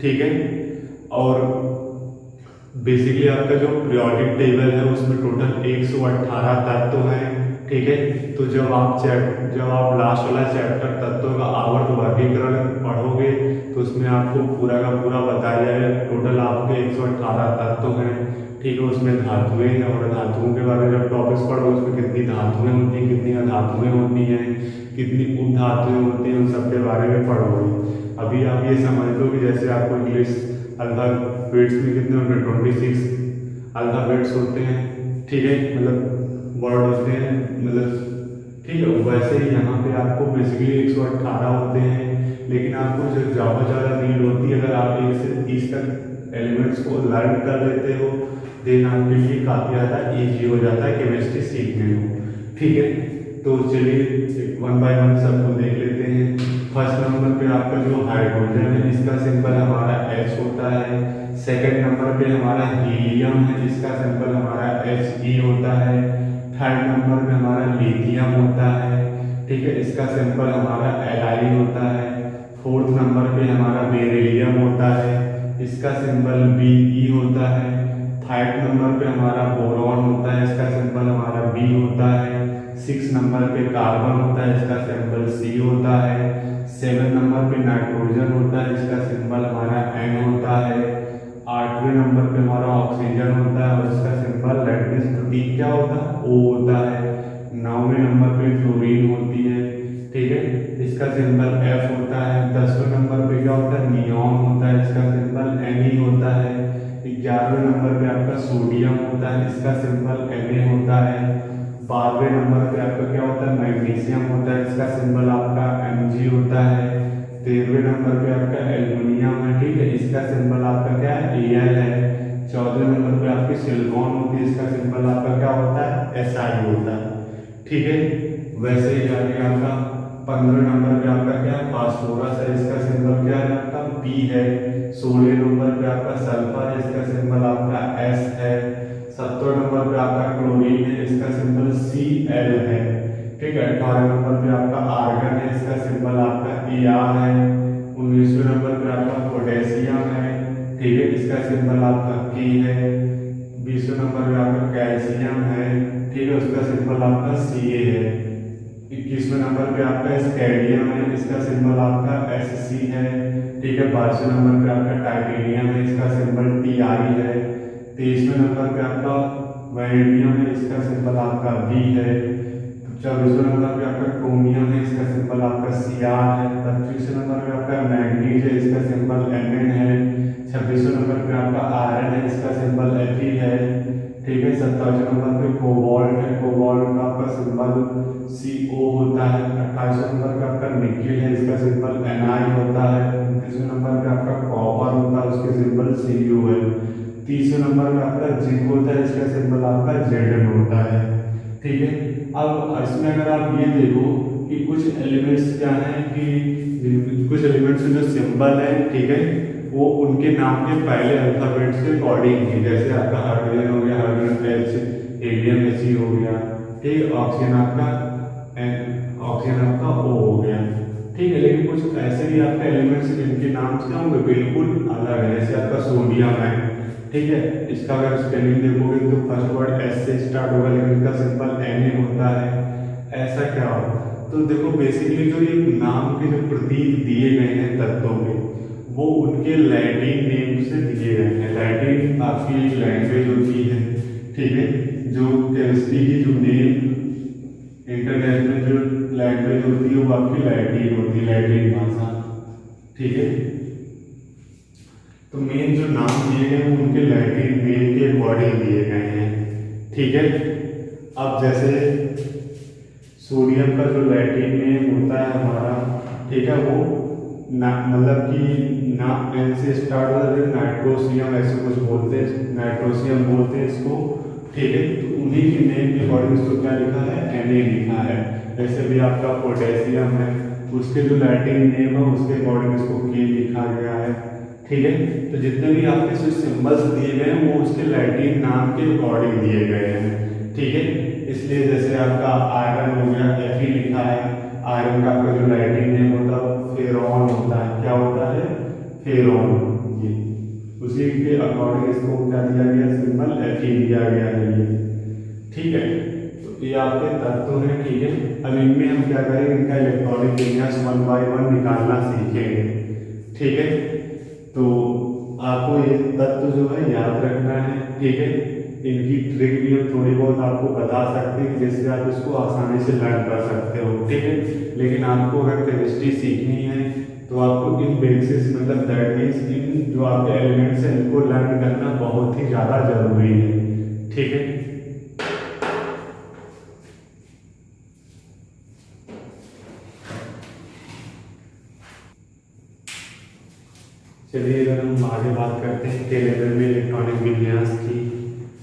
ठीक है, और बेसिकली आपका जो पीरियोडिक टेबल है उसमें टोटल 118 तत्व हैं। ठीक है, तो जब आप लास्ट वाला चैप्टर तत्वों का आवर्त वर्गीकरण पढ़ोगे तो उसमें आपको पूरा का पूरा बताया जाएगा। टोटल आपके 118 तत्व हैं। ठीक है, उसमें धातुएं हैं, और धातुओं के बारे में जब टॉपिक्स पढ़ोगे उसमें कितनी धातुएं होती हैं, कितनी अधातुएं होती हैं, कितनी उपधातुएं होती हैं, उन सब के बारे में पढ़ोगे। अभी आप ये समझ लो कि जैसे आपको इंग्लिश अल्फाबेट्स में कितने होते हैं, 26 अल्फाबेट्स होते हैं। ठीक है, मतलब वर्ड होते हैं, मतलब ठीक है, वैसे ही यहाँ पे आपको बेसिकली 118 होते हैं। लेकिन आपको जो ज़्यादा नीड होती है, अगर आप 1 से 30 तक एलिमेंट्स को लर्न कर लेते हो, देन आपके लिए काफ़ी ज़्यादा ईजी हो जाता है केमिस्ट्री सीखने में। ठीक है, तो चलिए 1 बाय 1 सबको देख लेते हैं। फर्स्ट नंबर पे आपका जो हाइड्रोजन है, इसका सिंबल हमारा H होता है। सेकंड नंबर पे हमारा हीलियम है, इसका सिंबल हमारा He होता है। थर्ड नंबर पे हमारा लिथियम होता है। ठीक है, इसका सिंबल हमारा Li होता है। फोर्थ नंबर पे हमारा बेरिलियम होता है, इसका सिंबल Be होता है। थर्ड नंबर पे हमारा बोरॉन होता है, इसका सिंबल हमारा B होता है। 6 नंबर पे कार्बन होता है, इसका सिंबल C होता है। 7 नंबर पे नाइट्रोजन होता है, इसका सिंबल हमारा N होता है। 8वें नंबर पे हमारा ऑक्सीजन होता है और इसका सिंबल प्रतीक क्या होता है, O होता है। 9वें नंबर पे फ्लोरीन होती है। ठीक है, इसका सिंबल F होता है। 10वें नंबर पे क्या होता है, नियॉन होता है, इसका सिंबल Ne होता है। 11वें नंबर पे आपका सोडियम होता है, इसका सिंबल Na होता है। 12वें नंबर पे आपका क्या होता है, मैग्नीशियम होता है, इसका सिंबल आपका Mg होता है। 13वें नंबर पे आपका एल्युमिनियम है। ठीक है, इसका सिंबल आपका क्या है, Al है। 14वें नंबर पे आपकी सिलिकॉन होती है, इसका सिंबल आपका क्या होता है, Si होता है। ठीक है, वैसे ही आगे आपका 15 नंबर पे आपका क्या है, फास्फोरस है, इसका सिंबल क्या है आपका P है। 16वें नंबर पे आपका सल्फर है, इसका सिंबल आपका S है। 17वें नंबर पे आपका क्लोरीन है, इसका सिंबल Cl है। ठीक है, 18वें नंबर पे आपका आर्गन है, इसका सिंबल आपका Ar है। 19वें नंबर पे आपका पोटेशियम है। ठीक है, इसका सिंबल आपका K है। 20वें नंबर पे आपका कैल्शियम है। ठीक है, उसका सिंबल आपका Ca है। 21वें नंबर पे आपका स्कैंडियम है, इसका सिंबल आपका Sc है। ठीक है, 22वें नंबर पे आपका टाइटेनियम है, इसका सिंबल Ti है। 23वें नंबर पे आपका वैनेडियम है, इसका सिंबल आपका बी है। 24वें नंबर पे आपका क्रोमियम है, इसका सिंबल आपका Cr है। 25वें नंबर पे आपका मैग्नीज है, इसका सिंबल Mn है। 26वें नंबर पे आपका आयरन है, इसका सिंबल Fe है। ठीक है। 27वें नंबर पे कोबाल्ट है, कोबाल्ट का आपका सिंबल Co होता है। 28वें नंबर पे आपका निकिल है, इसका सिंबल Ni होता है। 29वें नंबर पे आपका कॉपर होता है, उसके सिंबल Cu है। 30वें नंबर पे आपका जिंक होता है, इसका सिंबल आपका Zn होता है। ठीक है। अब इसमें अगर आप ये देखो कि कुछ एलिमेंट्स क्या हैं कि कुछ एलिमेंट्स जो सिंबल है, ठीक है, वो उनके नाम के पहले अल्फाबेट के अकॉर्डिंग है। जैसे आपका हाइड्रोजन हो गया, हाइड्रोजन H, हीलियम He हो गया। ठीक। ऑक्सीजन आपका O हो गया। ठीक है। लेकिन कुछ ऐसे भी आपके एलिमेंट्स जिनके नाम क्या होंगे बिल्कुल अलग है। जैसे आपका सोडियम है। ठीक है। इसका अगर स्पेलिंग देखोगे तो फर्स्ट वर्ड S से स्टार्ट होगा, लेकिन इसका सिंबल Na होता है। ऐसा क्या हो, तो देखो बेसिकली जो ये नाम के जो प्रतीक दिए गए हैं तत्वों में, वो उनके लैटिन नेम से दिए गए हैं। लैटिन आपकी एक लैंग्वेज होती है। ठीक है। जो केमिस्ट्री की जो मेन इंटरनेशनल जो लैंग्वेज होती है वो आपकी लैटिन होती है, लैटिन भाषा। ठीक है। तो मेन जो नाम दिए गए हैं उनके लैटिन मेन के अकॉर्डिंग दिए गए हैं। ठीक है। अब जैसे सोडियम का जो लैटिन नेम होता है हमारा, ठीक है, वो मतलब कि ना एन से स्टार्ट होता है, नाइट्रोसियम ऐसे कुछ बोलते हैं, नाइट्रोसियम बोलते हैं इसको। ठीक है। तो उन्हीं के नेम के अकॉर्डिंग इसको क्या लिखा है, Na लिखा है। जैसे भी आपका पोटेशियम है, उसके जो लैटिन नेम है उसके अकॉर्डिंग इसको K लिखा गया है। ठीक है। तो जितने भी आपके जो सिंबल्स दिए गए हैं वो उसके लैटिन नाम के अकॉर्डिंग दिए गए हैं। ठीक है। इसलिए जैसे आपका आयरन हो गया, Fe लिखा है। आयरन का आपका जो लैटिन नेम होता है फेरॉन होता है। क्या होता है, फेरॉन। ये उसी के अकॉर्डिंग इसको क्या दिया गया, सिंबल Fe दिया गया है ये। ठीक है। तो ये आपके तत्व हैं। ठीक है। अब इनमें हम क्या करेंगे, इनका इलेक्ट्रॉनिक विन्यास 1 by 1 निकालना सीखेंगे। ठीक है। तो आपको ये तत्व जो है याद रखना है। ठीक है। इनकी ट्रिक भी हम थोड़ी बहुत आपको बता सकते हैं जिससे आप इसको आसानी से लर्न कर सकते हो। ठीक है। लेकिन आपको अगर केमिस्ट्री सीखनी है तो आपको इन बेसिस मतलब दैट मीन्स इन जो आपके एलिमेंट्स हैं इनको लर्न करना बहुत ही ज़्यादा जरूरी है। ठीक है। चलिए अगर हम आगे बात करते हैं के लेवल में इलेक्ट्रॉनिक विन्यास की।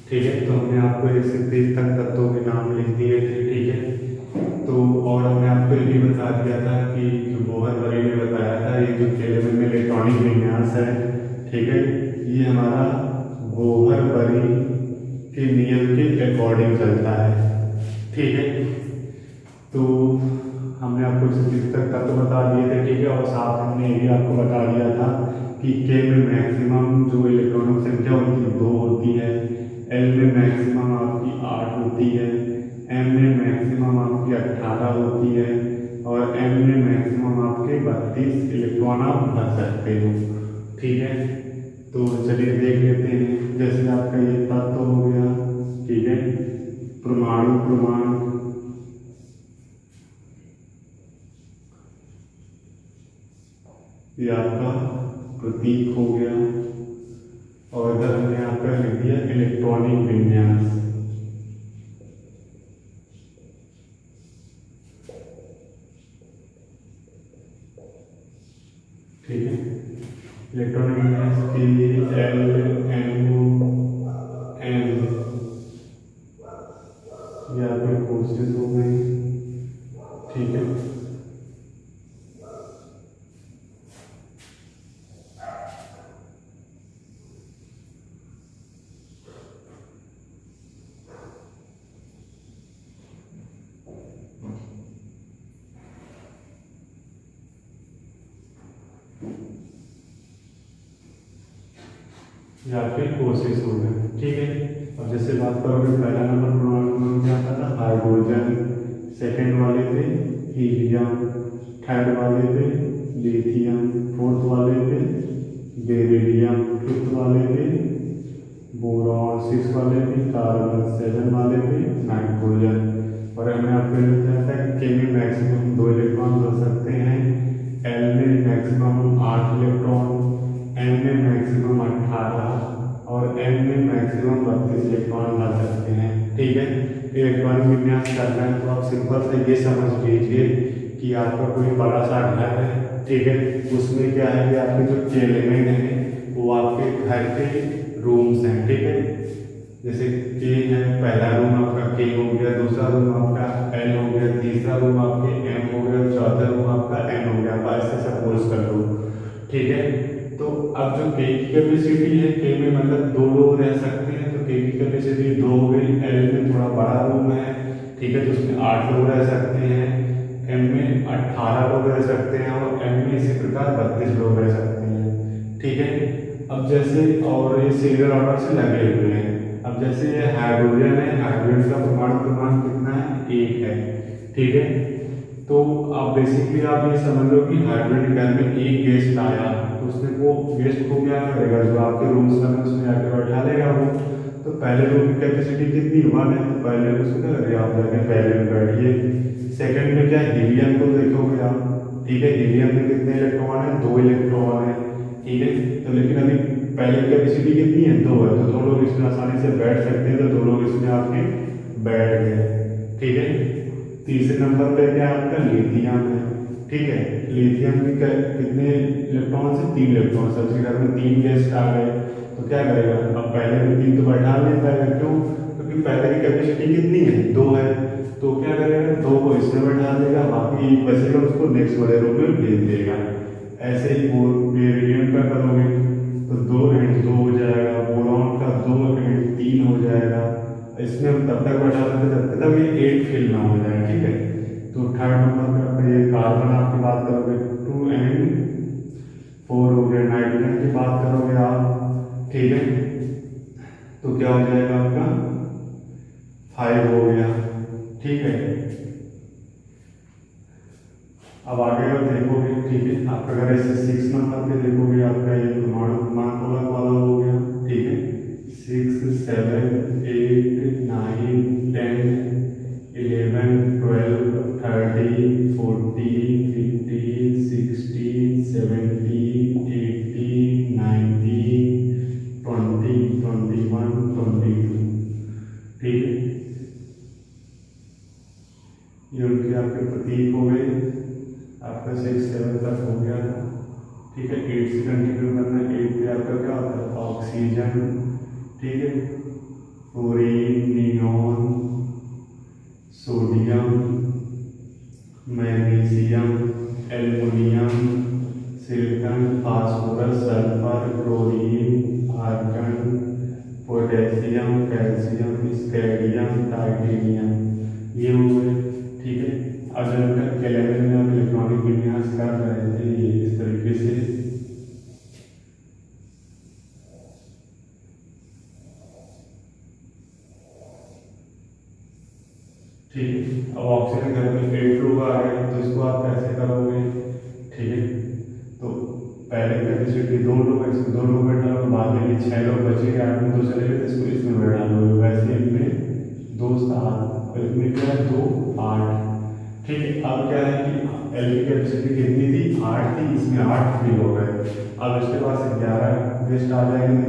ठीक है। तो हमने आपको 1 से 30 तक तत्वों के नाम लिख दिए थे। ठीक है। तो और हमने आपको ये भी बता दिया था कि जो बोहर-बरी ने बताया था ये जो के लेवल में इलेक्ट्रॉनिक विन्यास है, ठीक है, ये हमारा बोहर-बरी के नियम के अकॉर्डिंग चलता है। ठीक है। तो हमने आपको 1 से 30 तक तत्व बता दिए थे। ठीक है। और साथ हमने ये भी आपको बता दिया था कि के में मैक्सिमम जो इलेक्ट्रॉनिक संख्या होती है 2 होती है, एल में मैक्सिमम आपकी 8 होती है, एम में मैक्सिमम आपकी 18 होती है और एम में मैक्सिमम आपके 32 इलेक्ट्रॉन आप भर सकते हो। ठीक है। तो चलिए देख लेते हैं। जैसे आपका ये तत्व हो गया। ठीक है। परमाणु क्रमांक, ये आपका प्रतीक हो गया और इधर हमने आपका लिख दिया इलेक्ट्रॉनिक विन्यास। ठीक है। इलेक्ट्रॉनिक विन्यास के लिए एल एम एम ये आपके कोर्सेज हो गए। ठीक है। ये आपके कोर्सेज हो गए। ठीक है। अब जैसे बात करोगे पहला नंबर परमाणु क्या आता था, हाइड्रोजन, सेकंड वाले पे हीलियम, थर्ड वाले पे लिथियम, फोर्थ वाले पे बेरिलियम, फिफ्थ वाले पे बोरॉन 6 वाले भी, कार्बन 7 वाले भी, नाइट्रोजन। और हमें आपको बताया था कि के में मैक्सिमम 2 इलेक्ट्रॉन हो सकते हैं, एल में मैक्सिमम 8 इलेक्ट्रॉन, एम में मैक्सिमम 18 और एम में मैक्सिमम 32 इलेक्ट्रॉन ला सकते हैं। ठीक है, इलेक्ट्रॉनिक विन्यास करना है तो आप सिंपल से ये समझ लीजिए कि आपका कोई बड़ा सा घर है, ठीक है, उसमें क्या है कि आपके जो एलिमेंट हैं वो आपके घर के रूम्स हैं। ठीक है, जैसे के है, पहला रूम आपका के हो गया, दूसरा रूम आपका एल हो गया, तीसरा रूम आपके एम हो गया, चौथा रूम आपका एन हो गया। आप ऐसे सपोज कर लो। ठीक है, तो अब जो के की कैपेसिटी है, के में मतलब 2 लोग रह सकते हैं, तो के की कैपेसिटी 2 हो गई। एल में थोड़ा बड़ा रूम है, ठीक है, तो उसमें 8 लोग रह सकते हैं, एम में 18 लोग रह सकते हैं और एम में इसी प्रकार 32 लोग रह सकते हैं। ठीक है, अब जैसे और ये सीरियल ऑर्डर से लगे हुए हैं। अब जैसे ये हाइड्रोजन है, हाइड्रोजन का परमाणु कितना है, 1 है। ठीक है, तो अब बेसिकली आप ये समझ लो कि हाइड्रोजन घर में एक गेस्ट आया, तो उसने वो गेस्ट को क्या करेगा, जो आपके रूम्स में उसमें आके बैठा लेगा वो। तो पहले रूम की कैपेसिटी कितनी 1 है, तो पहले उसको क्या करिए, आप जाके पहले में बैठिए। सेकंड में क्या हीलियम को देखोगे आप। ठीक है, हीलियम में कितने इलेक्ट्रॉन है, 2 इलेक्ट्रॉन है। ठीक है, तो लेकिन अभी पहले कैपेसिटी कितनी है, 2 है, तो 2 लोग इसमें आसानी से बैठ सकते हैं, तो 2 लोग इसमें आपके बैठ गए। ठीक है, तीसरे नंबर पे क्या आपका लिथियम है। ठीक है, लिथियम में कितने इलेक्ट्रॉन से, 3 इलेक्ट्रॉन। सबसे घर में 3 गेस्ट आ गए, तो क्या करेगा, अब पहले में 3 तो बैठा नहीं पाएगा, क्यों, क्योंकि पहले की कैपेसिटी कितनी है, 2 है। तो क्या करेगा, 2 को इसमें बैठा देगा, बाकी 1 बचेगा, उसको नेक्स्ट वाले रूम में भेज देगा। ऐसे ही बेरिलियम का करोगे तो 2 एंड 2 हो जाएगा, बोरॉन का 2 एंड 3 हो जाएगा। इसमें हम तब तक बैठा सकते जब तक ये 8 फिल ना हो जाए। ठीक है, तो थर्ड नंबर पे आपका ये कार्बन आपकी बात करोगे 2 एंड 4 हो गया। नाइट्रोजन की बात करोगे आप, ठीक है, तो क्या हो जाएगा आपका 5 हो गया। ठीक है, अब आगे अगर देखोगे, ठीक है, आप अगर ऐसे 6 नंबर पे देखोगे, आपका ये परमाणु क्रमांक वाला हो गया। ठीक है, 6 7 8 9 10 11 12 13 14 15 16 17 18 19 20 21 22। ठीक है, ये उनके आपके प्रतीक हो गए। आपका 6 7 तक हो गया था। ठीक है, 8 से कंटिन्यू करना है। 8 पे आपका क्या होता है, ऑक्सीजन। ठीक है, fluorine, neon, sodium, magnesium, aluminium, silicon, phosphorus, sulphur, chlorine, argon, potassium, calcium, scandium, titanium, ये हो गए। ठीक है, अगर कैलेंडर में आप इलेक्ट्रॉनिक विन्यास कर रहे थे ये इस तरीके से। ठीक है, अब ऑक्सीजन घर में 8 लोग आ गए, तो इसको आप कैसे करोगे। ठीक है, तो पहले कैपेसिटी 2 लोग, इसमें 2 लोग बैठा लो, बाद में 6 लोग बचेंगे, 8 में 2 चले गए, तो इसको इसमें बैठा लो। वैसे इनमें 2 7, इसमें क्या है 2 8। ठीक है, अब क्या है कि एल की कैपेसिटी कितनी थी, 8 थी, इसमें 8 फिल हो गए। अब इसके पास 11 गेस्ट आ जाएंगे,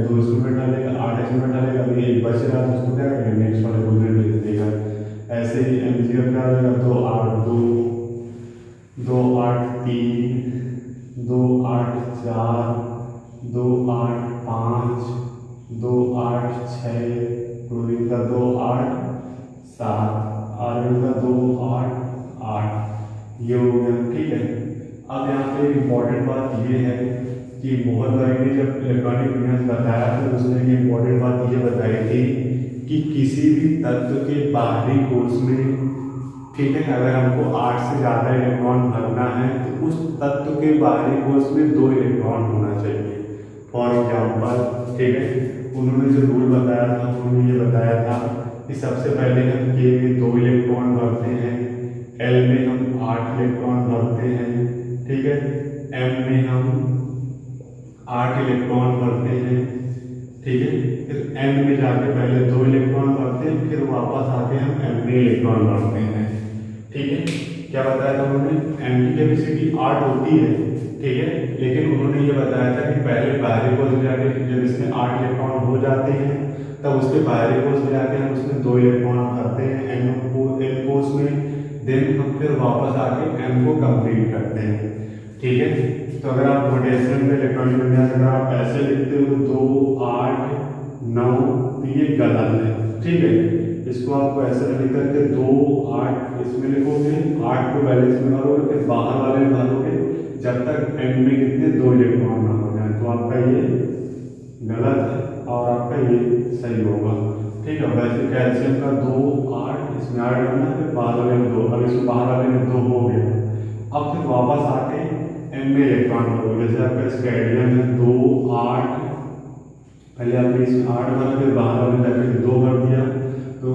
2 इसमें बैठा लेगा, 8 इसमें बैठा लेगा, अभी 1 बच रहा है, उसको क्या करेगा, नेक्स्ट वाले रूम में भेज देगा। ऐसे ही एम जी एफ का आ जाएगा 2 8 2 2 8 3 2 8 4 2 8 5 2 8 6, क्लोरीन का 2 8 7, आर्गन का 2 8 8, ये हो गया। ठीक है, अब यहाँ पे एक इम्पॉर्टेंट बात ये है कि मोहन भाई ने जब इलेक्ट्रॉनिक विन्यास बताया तो उसने एक इम्पॉर्टेंट बात ये बताई थी कि किसी भी तत्व के बाहरी कोष में, ठीक है, अगर हमको 8 से ज़्यादा इलेक्ट्रॉन भरना है तो उस तत्व के बाहरी कोष में 2 इलेक्ट्रॉन होना चाहिए। फॉर एग्जाम्पल, ठीक है, उन्होंने जो रूल बताया था, उन्होंने ये बताया था कि सबसे पहले हम के में 2 इलेक्ट्रॉन भरते हैं, एल में हम 8 इलेक्ट्रॉन भरते हैं, ठीक है, एम में हम 8 इलेक्ट्रॉन भरते हैं। ठीक है, फिर एम में जाके पहले 2 इलेक्ट्रॉन बढ़ते हैं, फिर वापस आके हम एम में इलेक्ट्रॉन बढ़ते हैं। ठीक है, क्या बताया था उन्होंने, एम की कैपेसिटी 8 होती है, ठीक है, लेकिन उन्होंने ये बताया था कि पहले बाहरी कोष में जाके जब इसमें 8 इलेक्ट्रॉन हो जाते हैं तब उसके बाहरी कोष में जाके हम उसमें 2 इलेक्ट्रॉन भरते हैं एन कोष में, देन हम फिर वापस आके एम को कंप्लीट करते हैं। ठीक है, तो अगर आप पोटेशियम में इलेक्ट्रॉनिक विन्यास अगर आप ऐसे लिखते हो 2 8 9, तो ये गलत है। ठीक है, इसको आपको ऐसे लिख करके 2 8 इसमें लिखोगे, 8 को पहले इसमें भरोगे, फिर बाहर वाले में भरोगे, जब तक एम में कितने 2 इलेक्ट्रॉन ना हो जाए। तो आपका ये गलत है और आपका ये सही होगा। ठीक है, वैसे कैल्शियम का 2 8 इसमें 8 करना, फिर बाहर वाले में 2, अब इसमें बाहर वाले में 2 हो गया, अब फिर वापस आके एम में इलेक्ट्रॉन भरोगे। जैसे आपका स्कैंडियम है 2 8, पहले आपने इसमें 8 भरा, फिर बाहर वाले जाके 2 भर दिया, तो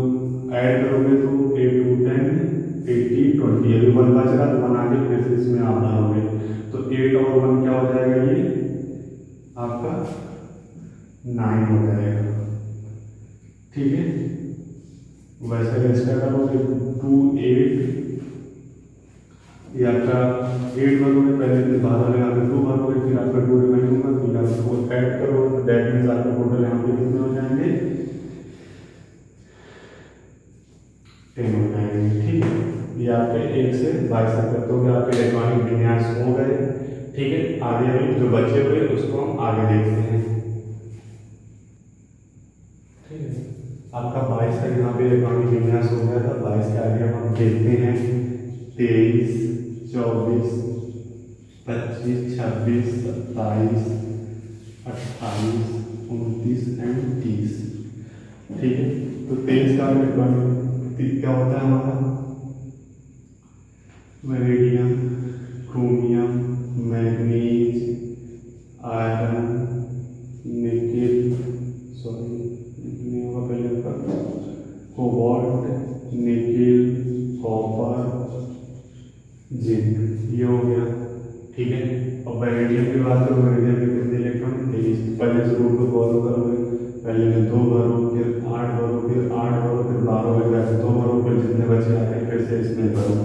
ऐड करोगे तो 8 2 10 80 20, अभी 1 बच रहा तो 1 आगे फिर से इसमें आप भरोगे, तो 8 और 1 क्या हो जाएगा, ये आपका 9 हो जाएगा। ठीक है, वैसे अगर इसका करोगे 2 8, ये आपका 8 भरोगे, पहले फिर बाहर वाले यहाँ पे 2 भरोगे, फिर आपका 2 रिमाइंड होगा, फिर आप इसको ऐड करो, दैट मीन्स आपका टोटल यहाँ पे कितने हो जाएंगे, 10 हो जाएंगे। ठीक है, ये आपके 1 से 22 तक तो आपके इलेक्ट्रॉनिक विन्यास हो गए। ठीक है, आगे अभी जो बचे हुए उसको हम आगे देखते हैं। ठीक है, आपका 22 तक यहाँ पे इलेक्ट्रॉनिक विन्यास हो गया था। 22 के आगे हम देखते हैं 23 24 25 26 27 28 29 एंड 30। ठीक है, तो 23 का इलेक्ट्रॉनिक क्या होता है हमारा, vanadium, chromium, manganese, iron, nickel, नहीं होगा पहले का, कोबाल्ट, निकेल, कॉपर, जिंक, ये हो गया। ठीक है, और वेनेडियम की बात करो, वेनेडियम में कितने इलेक्ट्रॉन, 23, पहले से रूल को फॉलो करोगे, पहले में 2 भरो, फिर 8 भरो, फिर 8 भरो, फिर 12 हो जाए, 2 भरो, फिर जितने बचे आगे फिर से इसमें भरो,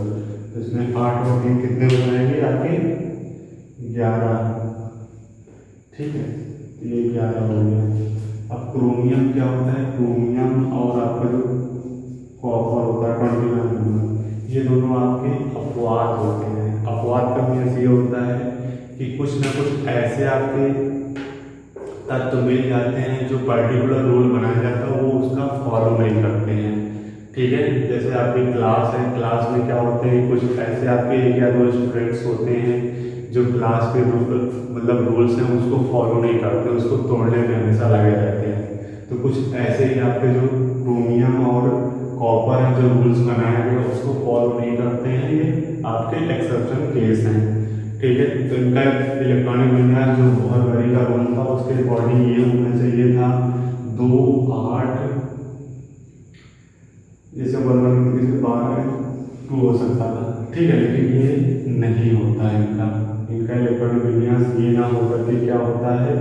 तो इसमें 8 और 3 कितने हो जाएंगे आपके 11। ठीक है, ये 11 हो गया। अब क्रोमियम क्या होता है, क्रोमियम और आपका जो कॉपर होता है 29 नंबर, ये दोनों आपके अपवाद होते हैं। अपवाद का मीन्स ये होता है कि कुछ ना कुछ ऐसे आपके तत्व मिल जाते हैं जो पर्टिकुलर रूल बनाया जाता है वो उसका फॉलो नहीं करते हैं। ठीक है, जैसे आपकी क्लास है, क्लास में क्या होते हैं, कुछ ऐसे आपके 1 या 2 स्टूडेंट्स होते हैं जो क्लास के मतलब रूल्स हैं उसको फॉलो नहीं करते, उसको तोड़ने में हमेशा लगे रहते हैं। तो कुछ ऐसे ही आपके जो क्रोमियम और कॉपर हैं जो रूल्स बनाए गए उसको फॉलो नहीं करते हैं, ये आपके एक्सेप्शन केस हैं। ठीक है, तो इनका इलेक्ट्रॉनिक विन्यास जो बोहर का रूल था उसके अकॉर्डिंग ये होना चाहिए था 2 8, जैसे 1 1 के बाद 2 हो सकता था। ठीक है, लेकिन ये नहीं होता है इनका इलेक्ट्रॉनिक विन्यास ये ना होकर के क्या होता है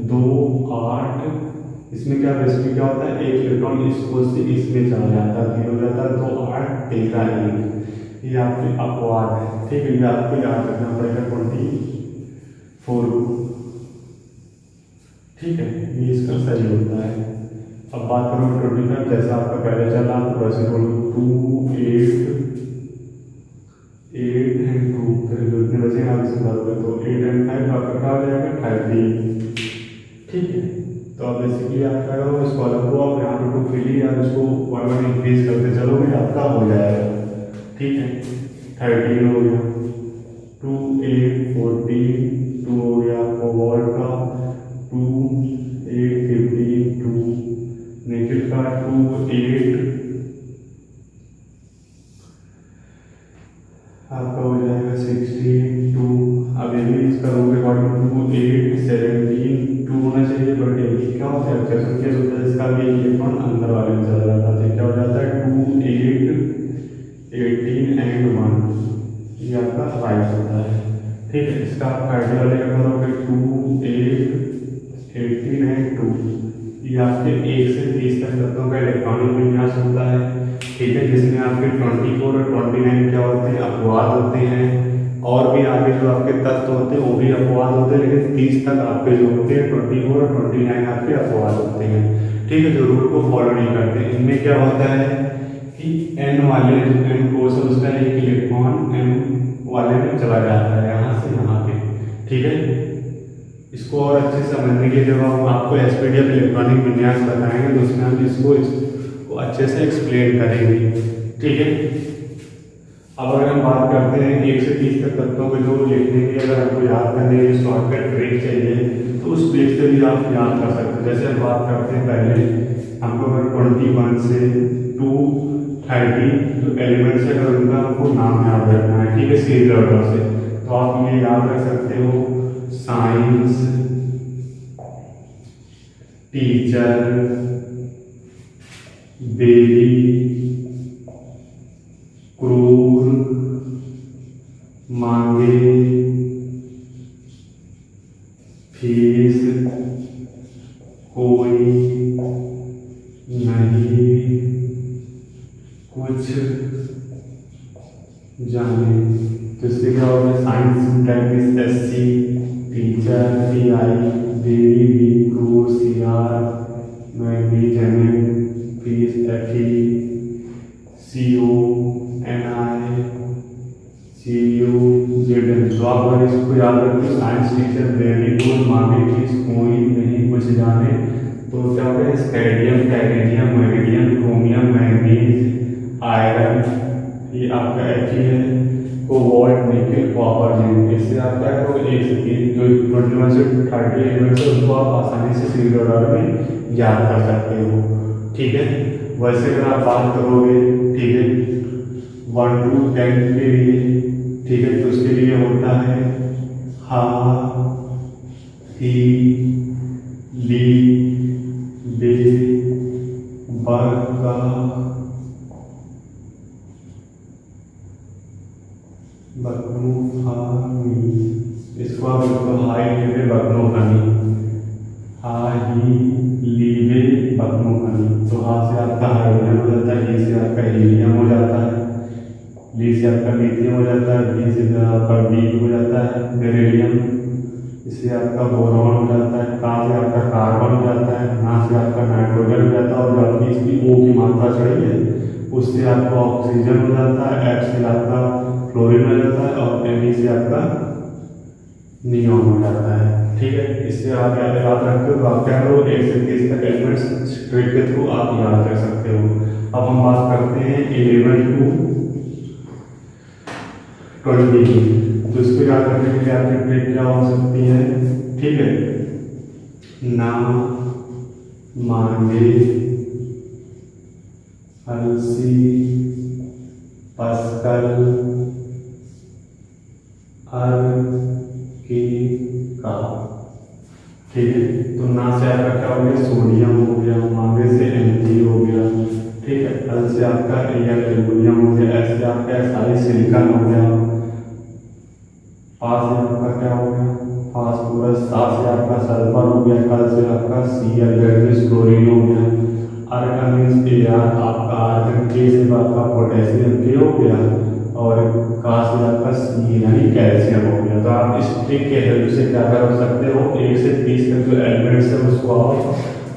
2 8, इसमें क्या बेसिकली क्या होता है, 1 इलेक्ट्रॉन इस कोष से इसमें चला जाता है, 3 हो जाता है, 2 8 13 1, ये आपके अपवाद है। ठीक है, ये आपको याद रखना पड़ेगा 24। ठीक है, ये इसका सही होता है। अब बात करो 25, जैसा आपका पहले चला तो वैसे बोलो 2 8 8 एंड 2, फिर जितने बचे आप इसमें डालोगे तो 8 एंड 5 आपका क्या हो जाएगा 30। ठीक है, तो अब बेसिकली आप क्या करो, इस कॉलम को आप यहाँ पे 2 फिल या इसको 1 1 इंक्रीज करते चलोगे आपका हो जाएगा। ठीक है, 13 हो गया, 2 8 14, 2 हो गया कोबाल्ट का, 2 8 15, 2 निकेल का, 2 8 आपका हो जाएगा 16, 2 अब ये भी इसका रोगे 2 8 17, 2 होना चाहिए, बट ये क्या होता है एक्सेप्शन केस होता है, इसका भी इलेक्ट्रॉन अंदर वाले में चला जाता है, क्या हो जाता है 2 8 18 एंड 1, ये आपका राइट होता है। ठीक है, इसका आप आइडिया वाले का करोगे 2 8 18 एंड 2, ये आपके तत्वों का इलेक्ट्रॉनिक विन्यास होता है, ठीक है, जिसमें आपके 24 और 29 क्या होते हैं, अपवाद होते हैं, और भी आगे जो आपके तत्व होते हैं वो भी अपवाद होते हैं, लेकिन 30 तक आपके जो होते हैं 24 और 29 आपके अपवाद होते हैं, ठीक है, जो रूल को फॉलो नहीं करते। इनमें क्या होता है कि n वाले जो n कोर्स है उसका एक इलेक्ट्रॉन m वाले में चला जाता है यहाँ से यहाँ पे, ठीक है। इसको और अच्छे से समझने के लिए जब हम आपको एसपीडीएफ इलेक्ट्रॉनिक विन्यास बताएंगे तो उसमें हम इसको अच्छे से एक्सप्लेन करेंगे, ठीक है। अब अगर हम बात करते हैं 1 से 30 तक तत्वों को जो लिखने की अगर आपको याद करने की शॉर्टकट ट्रिक चाहिए तो उस ट्रिक से भी आप याद कर सकते हैं। जैसे हम बात करते हैं पहले हमको अगर 21 से 230 जो एलिमेंट्स है अगर उनका हमको नाम याद रखना है, ठीक है, सीरियल ऑर्डर से, तो आप ये याद रख सकते हो साइंस, टीचर, बेबी, क्रूर, मांगे, फीस, कोई, नहीं, कुछ, जाने। तो इससे क्या होगा, science practice SC, teacher TI, baby B, क्रूर CR, मैगी जेमिन, fees FE, CO NI, CU ZN। तो आप अगर इसको याद रखते साइंस टीचर बेबी क्रूर मांगे फीस कोई नहीं कुछ जाने, तो क्या होगा, scandium, titanium, magnesium, chromium, manganese, iron, ये आपका Fe है, कोबाल्ट, निकेल, कॉपर, जिंक। इससे आप क्या करोगे 1 से 3 जो 21 से 30 एलिमेंट्स है उसको आप आसानी से सीरियल ऑर्डर में याद कर सकते हो, ठीक है। वैसे अगर आप बात करोगे, ठीक है, 1 to 10 के लिए, ठीक है, तो उसके लिए होता है हा, ही, ली, बे, बरका, बकनूफानी। इसको आप हाई लीवे बकनूफानी, हाई लीवे बकनूफानी। तो हा से आपका हाइड्रोजन हो जाता है, ली से आपका हीलियम हो जाता है, ली से आपका लिथियम हो जाता है, बी से आपका बी हो जाता है बेरिलियम, इससे आपका बोरॉन हो जाता है, का से आपका कार्बन हो जाता है, ना से आपका नाइट्रोजन हो जाता है, और जो आपकी इसकी O की मात्रा चढ़ी है उससे आपका ऑक्सीजन हो जाता है, F से आपका फ्लोरीन हो जाता है, और Ne से आपका नियॉन हो जाता है, ठीक है। इससे आप याद रखते हो तो आप क्या करो 1 से 30 तक एलिमेंट्स ट्रिक के थ्रू आप याद रख सकते हो। अब हम बात करते हैं 11 to 20 की, तो इसको याद रखने के लिए आपकी ट्रिक क्या हो सकती है, ठीक है, ना, मांगे, अलसी, पस्कल, की का, ठीक है। तो ना से आपका क्या हो गया, सोडियम हो गया, मांगे से Mg हो गया, ठीक है, अल से आपका एल्यूमिनियम हो गया, ऐसे आपका SI सिलिकॉन हो गया, पा से आपका क्या हो गया, फास्फोरस, सा से आपका सल्फर हो गया, कल से आपका Cl क्लोरीन हो गया, आर्गन मीन्स Ar आपका आर्गन, के से आपका पोटेशियम के हो गया, और का से आपका C यानी कैल्शियम हो गया। तो आप इस ट्रिक के हेल्प से क्या कर सकते हो, 1 से 30 तक जो एलिमेंट्स है उसको आप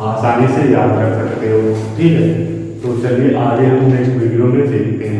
आसानी से याद रख सकते हो, ठीक है। तो चलिए आगे हम नेक्स्ट वीडियो में देखते हैं।